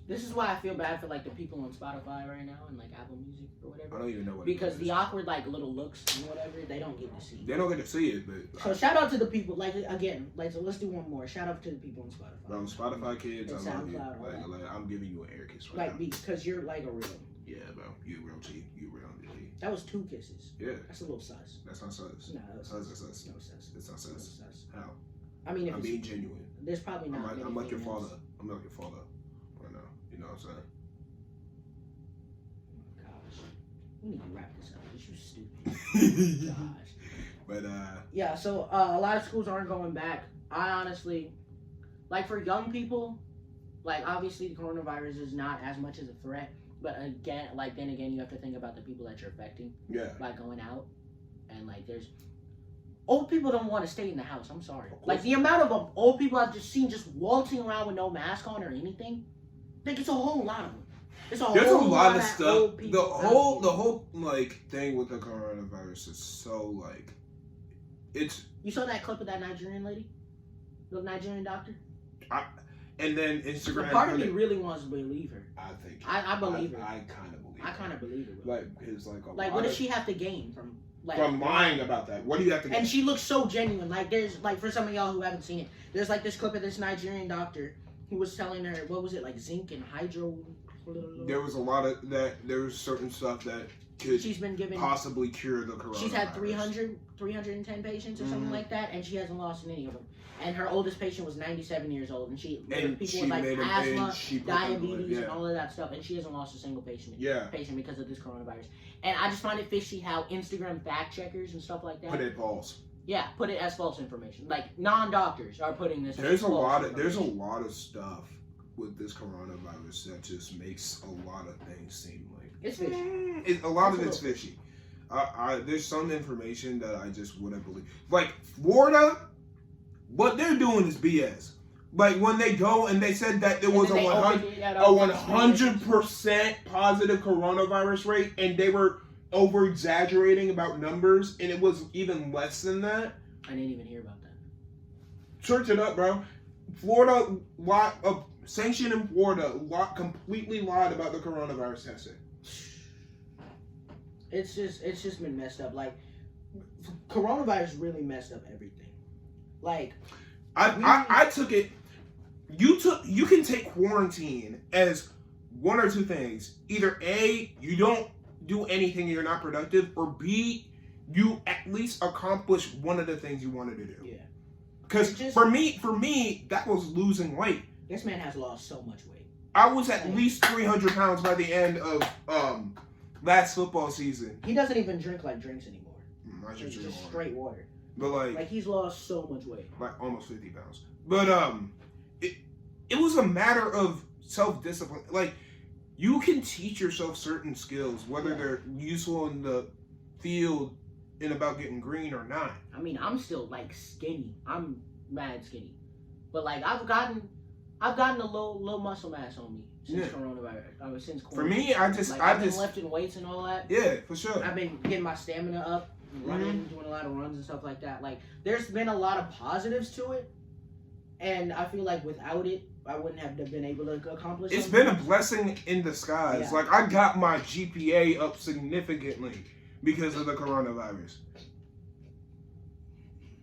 This is why I feel bad for like the people on Spotify right now and like Apple Music or whatever. I don't even know what because the awkward like little looks and whatever they don't get to see. They don't get to see it, but so shout out to the people. Like again, like so let's do one more. Shout out to the people on Spotify. Bro, Spotify kids, and I love you. Like I'm giving you an air kiss right now. Like because you're like a real. Yeah, bro. You real G. You real G. That was 2 kisses. Yeah. That's a little sus. That's not sus. No, that's sus. No sus. No sus. It's not sus. No sus. How? I mean, if I'm being genuine. There's probably not. I'm like your father. I'm like your father right now. You know what I'm saying? We need to wrap this up. You stupid. Gosh. But yeah, so a lot of schools aren't going back. I honestly, like for young people, like obviously the coronavirus is not as much as a threat. But again, like then again, you have to think about the people that you're affecting. Yeah. By going out, and like there's old people don't want to stay in the house. I'm sorry. Like the amount of old people I've just seen just waltzing around with no mask on or anything. I think it's a whole lot of them. There's a lot of stuff. The whole like thing with the coronavirus is so like, it's. You saw that clip of that Nigerian lady, the Nigerian doctor. And then Instagram. The part of me really wants to believe her. I think. I believe her. I kind of believe. I kind of believe her. Like his like what does she have to gain from? Like, from lying about that. What do you have to gain? And she looks so genuine. Like there's like for some of y'all who haven't seen it, there's like this clip of this Nigerian doctor who was telling her what was it like zinc and hydro. There was a lot of that. There was certain stuff that could she's been given possibly cure the coronavirus. She's had 310 patients or something like that, and she hasn't lost any of them. And her oldest patient was 97 years old, and people with like asthma, diabetes, and all of that stuff, and she hasn't lost a single patient because of this coronavirus. And I just find it fishy how Instagram fact checkers and stuff like that put it false. Yeah, put it as false information. Like non-doctors are putting this. There's a lot of stuff with this coronavirus that just makes a lot of things seem like it's fishy. A lot of it's fishy. There's some information that I just wouldn't believe. Like Florida, what they're doing is BS. Like when they go and they said that there was a 100% positive coronavirus rate, and they were over exaggerating about numbers, and it was even less than that. I didn't even hear about that. Search it up, bro. Florida, sanction in Florida, completely lied about the coronavirus testing. It's just been messed up. Like coronavirus really messed up everything. Like I took it. You can take quarantine as one or two things. Either A, you don't do anything and you're not productive, or B, you at least accomplish one of the things you wanted to do. Yeah. Because for me, that was losing weight. This man has lost so much weight. I was at least 300 pounds by the end of last football season. He doesn't even drink like drinks anymore. I just drink water. Straight water. But like he's lost so much weight. Like almost 50 pounds. But it was a matter of self-discipline. Like, you can teach yourself certain skills, whether they're useful in the field and about getting green or not. I mean, I'm still like skinny. I'm mad skinny. But like I've gotten a low muscle mass on me since coronavirus. Since quarantine. For me, I've been lifting weights and all that. Yeah, for sure. I've been getting my stamina up, running, doing a lot of runs and stuff like that. Like, there's been a lot of positives to it, and I feel like without it, I wouldn't have been able to accomplish. It's been a blessing in disguise. Yeah. Like, I got my GPA up significantly because of the coronavirus.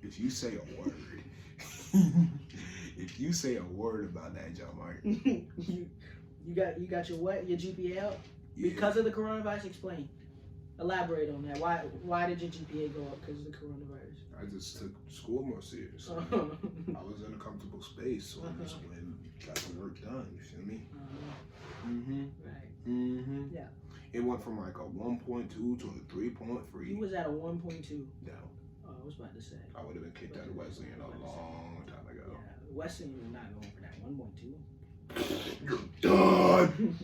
If you say a word, if you say a word about that, John Martin, you got your GPA up because of the coronavirus. Explain, elaborate on that. Why did your GPA go up because of the coronavirus? I just took school more seriously. I was in a comfortable space, so I just went and got the work done. You feel me? Right. Yeah. It went from like a 1.2 to a 3.3. You was at a 1.2. No. I was about to say. I would have been kicked out of Wesleyan a long time ago. Yeah, Wesleyan is not going for that 1.2. You're done.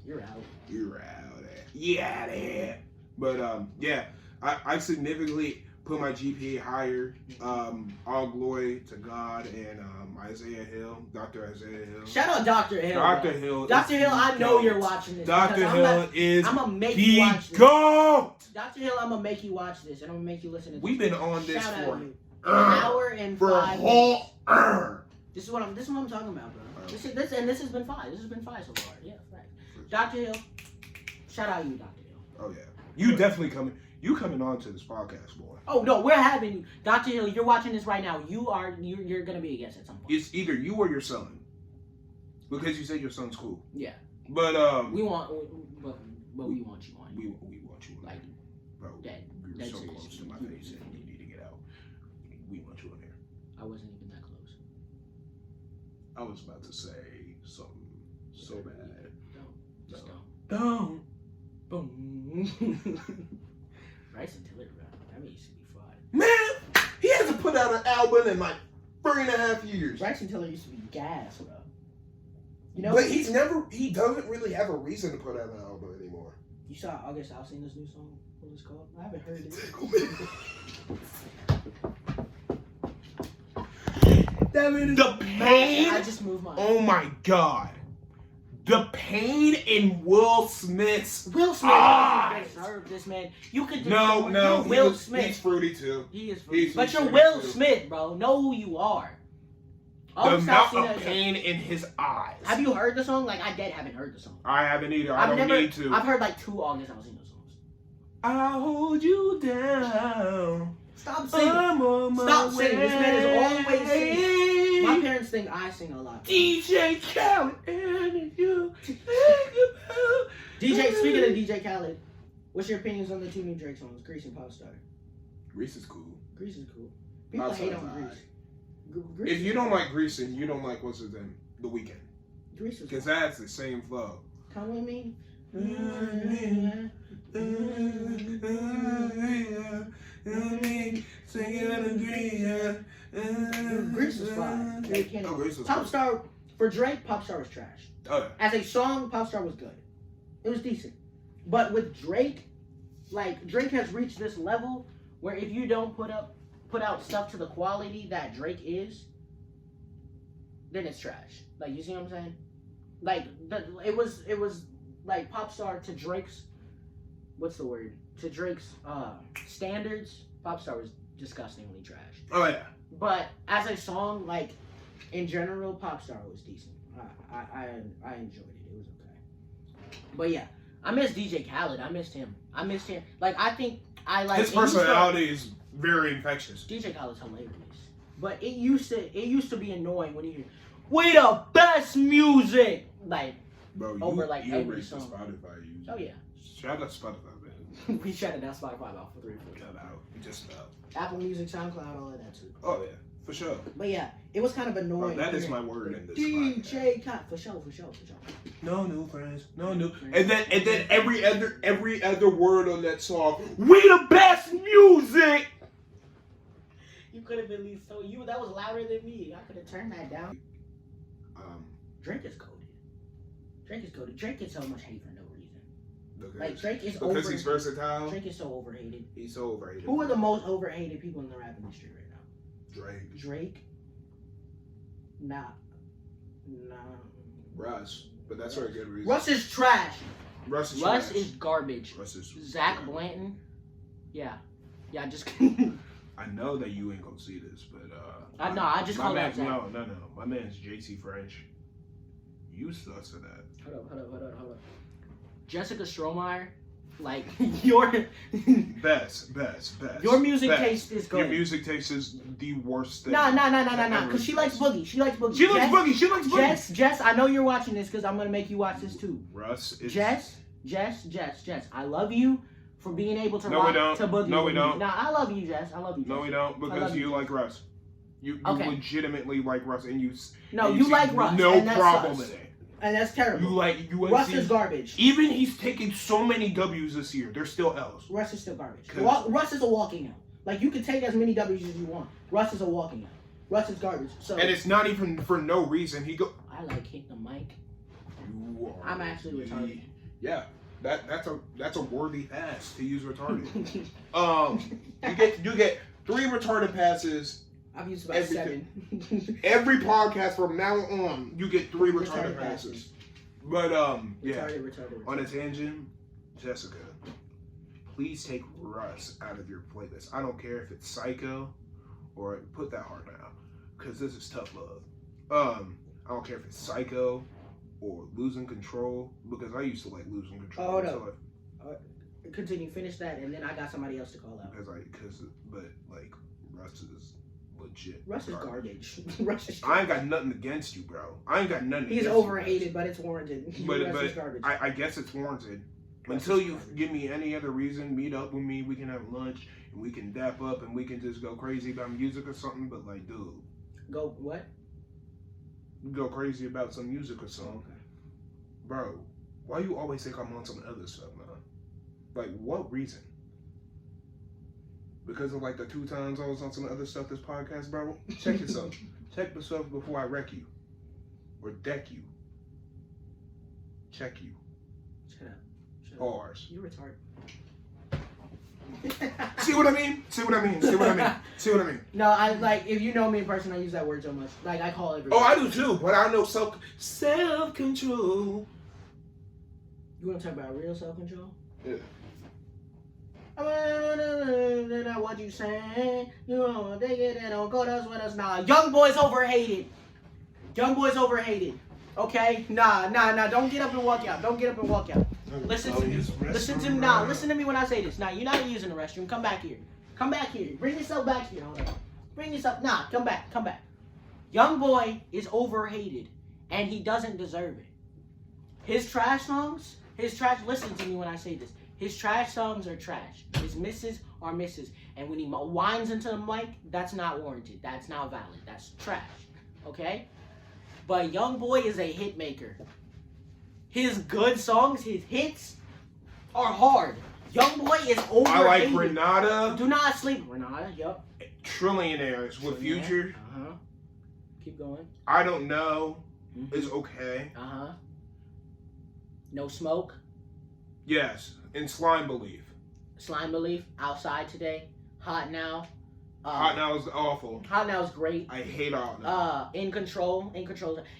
You're out. You're out. Yeah, there. But yeah, I significantly put my GPA higher. All glory to God and Isaiah Hill, Dr. Isaiah Hill. Shout out Dr. Hill. Dr. Hill. Dr. Hill, I know you're watching this. Dr. Hill is I'm gonna make you watch this. GOAT. Dr. Hill, I'm gonna make you watch this, and I'm gonna make you listen to this. We've been on this Shout for an hour and 5 minutes. This is what I'm talking about, bro. This has been fine. This has been fine so far. Yeah, right. Dr. Hill, shout out you, Dr. Hill. Oh yeah, you definitely coming. You coming on to this podcast, boy. Oh no, we're having you, Dr. Hill. You're watching this right now. You're gonna be a guest at some point. It's either you or your son, because you said your son's cool. Yeah. But we want you on. We want you on. Like, bro. You're so serious. close to my face, and you need to get out. We want you on there. I wasn't even that close. I was about to say something so bad. Don't. Boom. Bryson Tiller, bro. That man used to be fried. Man, he hasn't put out an album in like 3.5 years. Bryson Tiller used to be gas, bro. You know, but he doesn't really have a reason to put out an album anymore. You saw August Alsina's new song? What it's called? I haven't heard it. The pain. I just moved my. Oh my God. The pain in Will Smith's eyes. Deserve this, man. You could no. Will Smith. He's fruity too. He is fruity. But you're Will Smith, bro. Know who you are. The amount of pain in his eyes. Have you heard the song? Like, I haven't heard the song. I haven't either. I don't need to. I've heard like 2 August Alsina songs. I'll hold you down. Stop singing. Stop singing. This man is always singing. My parents think I sing a lot. DJ Khaled and you. Speaking of DJ Khaled, what's your opinions on the 2 new Drake songs, Grease and Popstar? Grease is cool. Grease is cool. People hate on Grease. If you don't like Grease and you don't like what's his name, The Weeknd. Grease was because that's the same flow. Come with me. Grease was fine. Popstar for Drake, Popstar was trash. Oh, yeah. As a song, Popstar was good. It was decent. But with Drake, like Drake has reached this level where if you don't put out stuff to the quality that Drake is, then it's trash. Like, you see what I'm saying? Like it was like Popstar to Drake's to Drake's standards, Popstar was disgustingly trash. Oh yeah. But as a song, like in general, Popstar was decent. I enjoyed it. It was okay. But yeah, I miss DJ Khaled. I missed him. Like, I think I like his personality is very infectious. DJ Khaled's hilarious. But it used to be annoying when you hear, "We the best music," like, bro, over like you every rate song. the Spotify user. Oh yeah, Shout out Spotify, man. We shut it down Spotify about for 3 or 4. Shout out. We just about. Apple Music, SoundCloud, all of that too. Oh yeah, for sure. But yeah, it was kind of annoying. Bro, that is my word in this DJ Cat for sure. No new friends, no new. And then every other word on that song. We the best music. You could have at least told you that was louder than me. I could have turned that down. Drake is coded. Drake gets so much hate for no reason. Like Drake is because he's versatile. Drake is so overhated. He's so overhated. Who are the most overhated people in the rap industry right now? Drake. Nah. Russ, but that's for a good reason. Russ is trash. Russ is garbage. Russ is Zach Blanton. Yeah, just. I know that you ain't gonna see this, but I just called out Zach. No. My man's JC French. You sus of that. Hold up. Jessica Strohmeyer, like your best. Your music taste is good. Your music taste is the worst thing. No. Because she likes Boogie. She likes Boogie. Jess, I know you're watching this because I'm gonna make you watch this too. Russ is Jess. I love you for being able to rock to Boogie. No, we don't. Nah, I love you, Jess. No, we don't, because you like Russ. You legitimately like Russ, and you like Russ. No problem with it. And that's terrible. You like UNC. Russ is garbage. Even he's taken so many W's this year. They're still L's. Russ is still garbage. Russ is a walking L. Like, you can take as many W's as you want. Russ is a walking L. Russ is garbage. So, and it's not even for no reason. I like hit the mic. I'm actually retarded. Yeah. That's a worthy pass to use retarded. You get 3 retarded passes. I've used about 7. Every podcast from now on, you get 3 retarded passes. But retarded. On a tangent, Jessica, please take Russ out of your playlist. I don't care if it's Psycho or put that hard now, because this is tough love. I don't care if it's Psycho or Losing Control, because I used to like Losing Control. Oh no. Continue, finish that, and then I got somebody else to call out. But Russ is legit. Russ is garbage. I ain't got nothing against you, bro. He's overhated, but it's warranted. But I guess it's warranted. Until you give me any other reason, meet up with me, we can have lunch, and we can dap up, and we can just go crazy about music or something, but dude. Go what? Go crazy about some music or something. Okay. Bro, why you always think I'm on some other stuff, man? What reason? Because of the 2 times I was on some other stuff this podcast, bro? Check yourself. Check yourself before I wreck you. Or deck you. Check you. Shut up. Bars. You're retarded. See what I mean? No, if you know me in person, I use that word so much. I call it. Oh, I do too, but I know self-control. You want to talk about real self-control? Yeah. What you saying? You know, they get it on go us with us. Nah, young boys overhated. Okay? Nah. Don't get up and walk out. Listen to me. Listen to me when I say this. Now, you're not using the restroom. Come back here. Bring yourself back here. Hold on. Come back. Young boy is overhated, and he doesn't deserve it. His trash songs, listen to me when I say this. His trash songs are trash. His misses are misses. And when he whines into the mic, that's not warranted. That's not valid. That's trash. Okay? But Young Boy is a hit maker. His good songs, his hits, are hard. Young Boy is overrated. I like Renata. Do not sleep. Renata, yup. Trillionaires with Future. Uh-huh. Keep going. I Don't Know is okay. Uh-huh. No Smoke. Yes. And Slime Belief. Outside Today. Hot Now. Hot Now is awful. Hot Now is great. I hate Hot Now. In Control.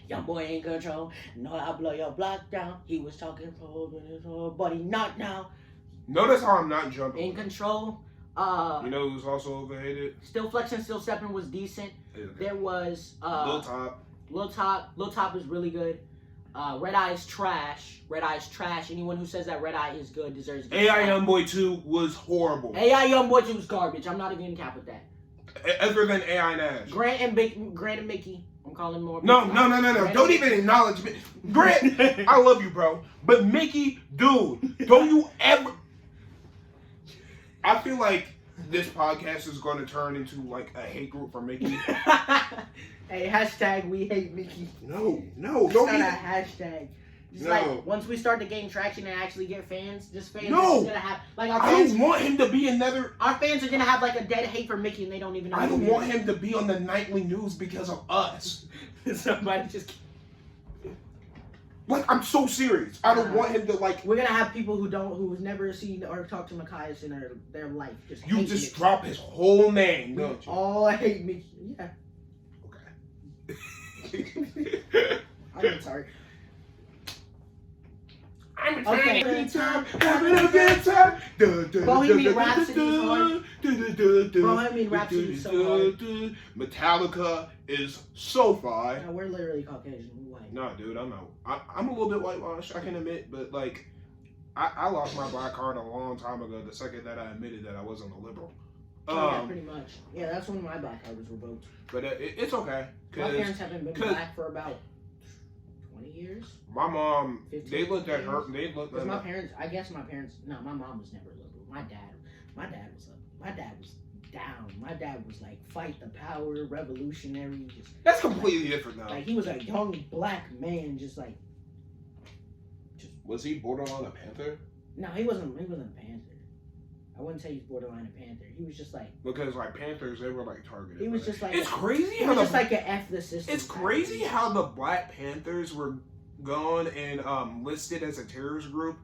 Young Boy in control. No, I'll blow your block down. He was talking for but he not now. Notice how I'm not jumping. In Control. You know who's also overhated? Still Flexing, Still Stepping was decent. Okay. There was Lil Top. Lil Top is really good. Red Eye is trash. Anyone who says that Red Eye is good deserves it. AI Youngboy 2 was horrible. AI Youngboy 2 is garbage. I'm not even gonna cap with that. Other than AI Nash. Grant and Mickey. I'm calling more No. people. Don't even acknowledge me. Grant, I love you, bro. But Mickey, dude, don't you ever... I feel like this podcast is going to turn into like a hate group for Mickey. Hey, hashtag we hate Mickey. No, It's don't not even... a hashtag. It's No. like once we start to gain traction and actually get fans, just fans No. are gonna have like our I fans. don't want him to be another... Our fans are gonna have like a dead hate for Mickey and they don't even know. I who don't he want is. him to be on the nightly news because of us. Somebody just. Like, I'm so serious. I don't want him to, like... We're gonna have people who's never seen or talked to Machias in their life. You hate just Mickey. drop his whole name, We don't you? all hate Mickey. Yeah. Okay. I'm sorry. I'm Okay. having a good time. Bohemian Rhapsody is hard. Bohemian Rhapsody is so hard. Metallica is so fire. No, we're literally Caucasian. We're white. No, dude, I'm not. I'm a little bit whitewashed, I can admit, but like, I lost my black card a long time ago. The second that I admitted that I wasn't a liberal. Yeah, pretty much. Yeah, that's when my black card was revoked. But it's okay. My parents haven't been black for about 20 years. My mom, 15 they looked at her. years. They looked Because at my her. parents, I guess my parents. No, my mom was never liberal. My dad was down. My dad was like fight the power, revolutionary. Just That's completely different now. like he was a young black man, just like. Was he borderline a Panther? No, he wasn't a Panther. I wouldn't say he's borderline a Panther. He was just like. Because like Panthers, they were like targeted. He was just like. It's crazy He how was just the like an F the system. it's crazy how the Black Panthers were gone and listed as a terrorist group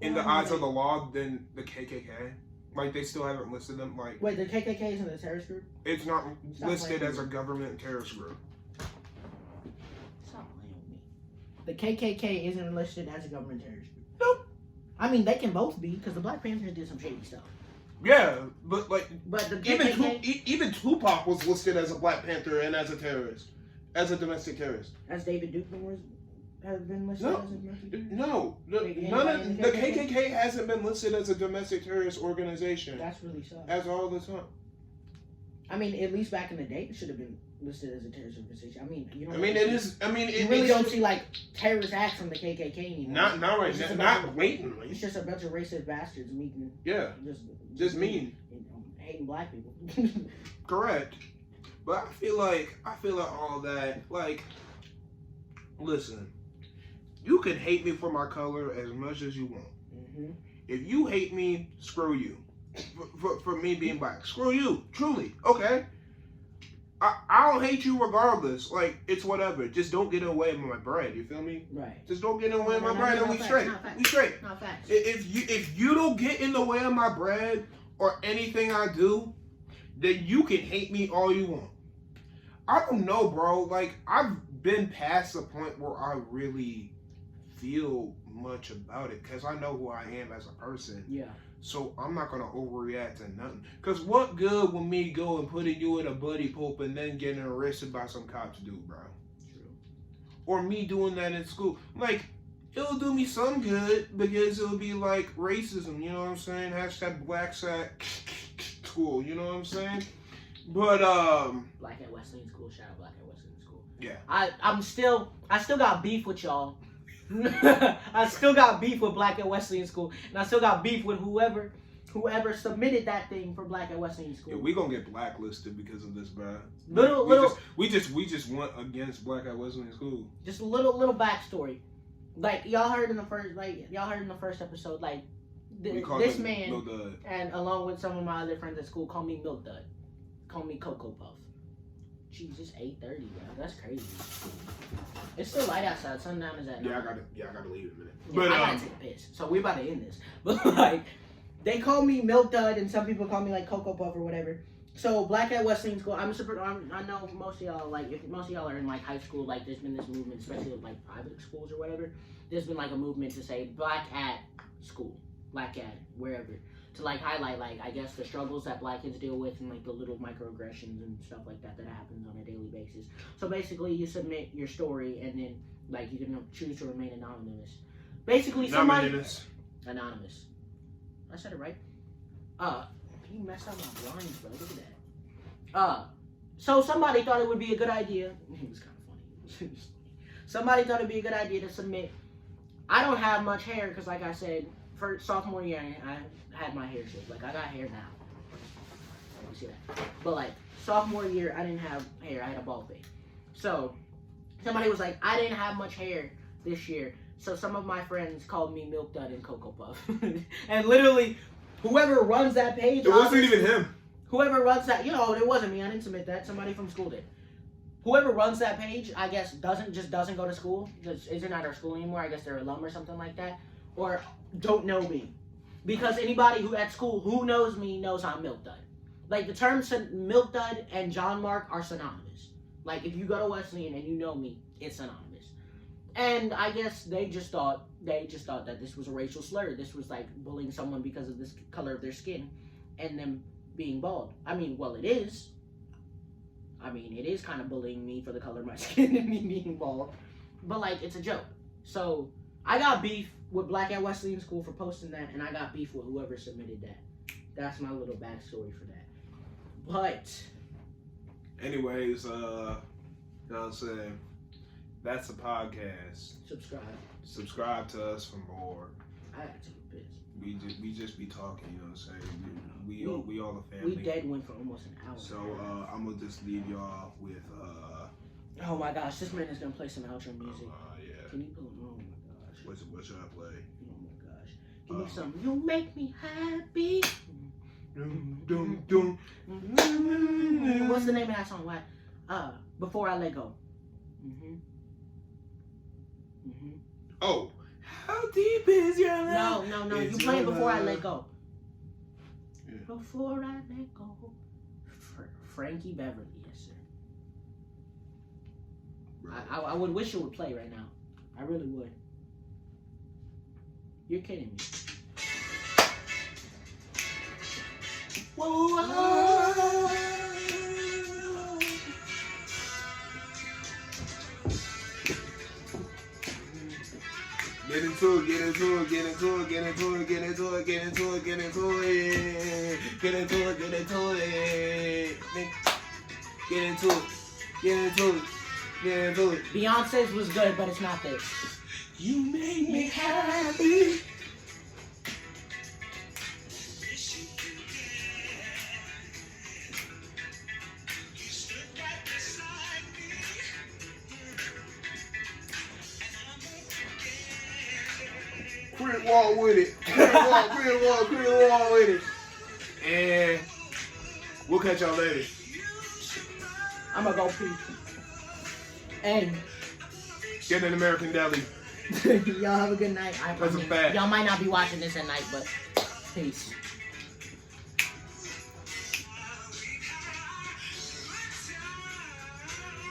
in the eyes of the law than the KKK. Like they still haven't listed them. Like wait, the KKK isn't a terrorist group? it's not Stop listed playing as a government terrorist group. Stop playing with me. The KKK isn't listed as a government terrorist group. Nope. I mean, they can both be because the Black Panthers did some shady stuff. Yeah, but like But the KKK, even Tupac was listed as a Black Panther and as a terrorist, as a domestic terrorist. as David Duke has been listed No. as a domestic terrorist? No, Anybody none of in the KKK hasn't been listed as a domestic terrorist organization That's really sucks. as all the time. I mean, at least back in the day, it should have been listed as a terrorist organization. I mean, you don't. I mean, it is. I mean, You really don't see like terrorist acts from the KKK anymore. Not right It's just now. a bunch Not of- blatantly. It's just a bunch of racist bastards meeting. Yeah, just mean. Hating black people. Correct. But I feel like all of that. Like, listen, you can hate me for my color as much as you want. Mm-hmm. If you hate me, screw you. For me being black, screw you. Truly, okay. I don't hate you regardless. Like, it's whatever. Just don't get in the way of my bread. You feel me? Right. Just don't get in the way of my bread, and we facts, straight. not facts. We straight. Not facts. If you don't get in the way of my bread or anything I do, then you can hate me all you want. I don't know, bro. Like, I've been past the point where I really feel much about it because I know who I am as a person. Yeah. So I'm not gonna overreact to nothing. Cause what good will me go and putting you in a buddy poop and then getting arrested by some cops do, bro? True. Or me doing that in school. Like, it'll do me some good because it'll be like racism, you know what I'm saying? Hashtag black sack school, you know what I'm saying? But Black at Wesleyan School, shout out Black at Wesleyan School. yeah. I still got beef with y'all. I still got beef with Black at Wesleyan School, and I still got beef with whoever submitted that thing for Black at Wesleyan School. Yeah, we gonna get blacklisted because of this, bro. We just went against Black at Wesleyan School. Just a little backstory. Like y'all heard in the first episode, like this man Milk Dud. and along with some of my other friends at school call me Milk Dud, call me Cocoa Puff. Jeez, it's 8:30, bro. That's crazy. It's still light outside. Sundown is at 9. I gotta leave in a minute. Yeah, But I gotta take a piss. So we about to end this. But like, they call me Milk Dud, and some people call me like Cocoa Puff or whatever. So Black at Wesleyan School. I know most of y'all if most of y'all are in like high school. Like, there's been this movement, especially with like private schools or whatever. There's been like a movement to say Black at school, Black at wherever, to like highlight like I guess the struggles that Black kids deal with and like the little microaggressions and stuff like that happens on a daily basis. So basically, you submit your story and then like you can choose to remain anonymous. Basically, anonymous. I said it right. You messed up my blinds, bro. Look at that. So somebody thought it would be a good idea. It was kind of funny. Somebody thought it'd be a good idea to submit. I don't have much hair because, like I said, for sophomore year, I had my hair shaved. Like, I got hair now. You see that? But, like, sophomore year, I didn't have hair. I had a bald fade. So, somebody was like, I didn't have much hair this year. So, some of my friends called me Milk Dud and Cocoa Puff. And literally, whoever runs that page... It wasn't even him. Whoever runs that... You know, it wasn't me. I didn't submit that. Somebody from school did. Whoever runs that page, I guess, doesn't go to school. Just isn't at our school anymore. I guess they're alum or something like that. Or don't know me. Because anybody who at school who knows me knows I'm Milk Dud. Like, the terms Milk Dud and John Mark are synonymous. Like, if you go to Wesleyan and you know me, it's synonymous. And I guess they just thought that this was a racial slur. This was like bullying someone because of this color of their skin and them being bald. I mean, well, it is. I mean, it is kind of bullying me for the color of my skin and me being bald. But, like, it's a joke. So, I got beef with Black at Wesleyan School for posting that, and I got beef with whoever submitted that. That's my little backstory for that. But... Anyways, you know what I'm saying? That's a podcast. Subscribe to us for more. I had to take a piss. We just be talking, you know what I'm saying? We all a family. We dead went for almost an hour. So I'm gonna just leave y'all with oh my gosh, this man is gonna play some outro music. Yeah. Can you pull him? Oh my gosh. What should I play? Oh my gosh. Give me some. You make me happy. What's the name of that song? What? Before I Let Go. Oh. How deep is your love? No. You play it Before I Let Go. Yeah. Before I Let Go. Frankie Beverly, yes sir. Right. I would wish it would play right now. I really would. You're kidding me. Whoa. Get into it. Beyonce's was good, but it's not this. You make me happy. Quit walk with it. Quit walk with it. And we'll catch y'all later. I'm gonna go pee. And get an American Deli. Y'all have a good night. That's a fact. Y'all might not be watching this at night, but peace.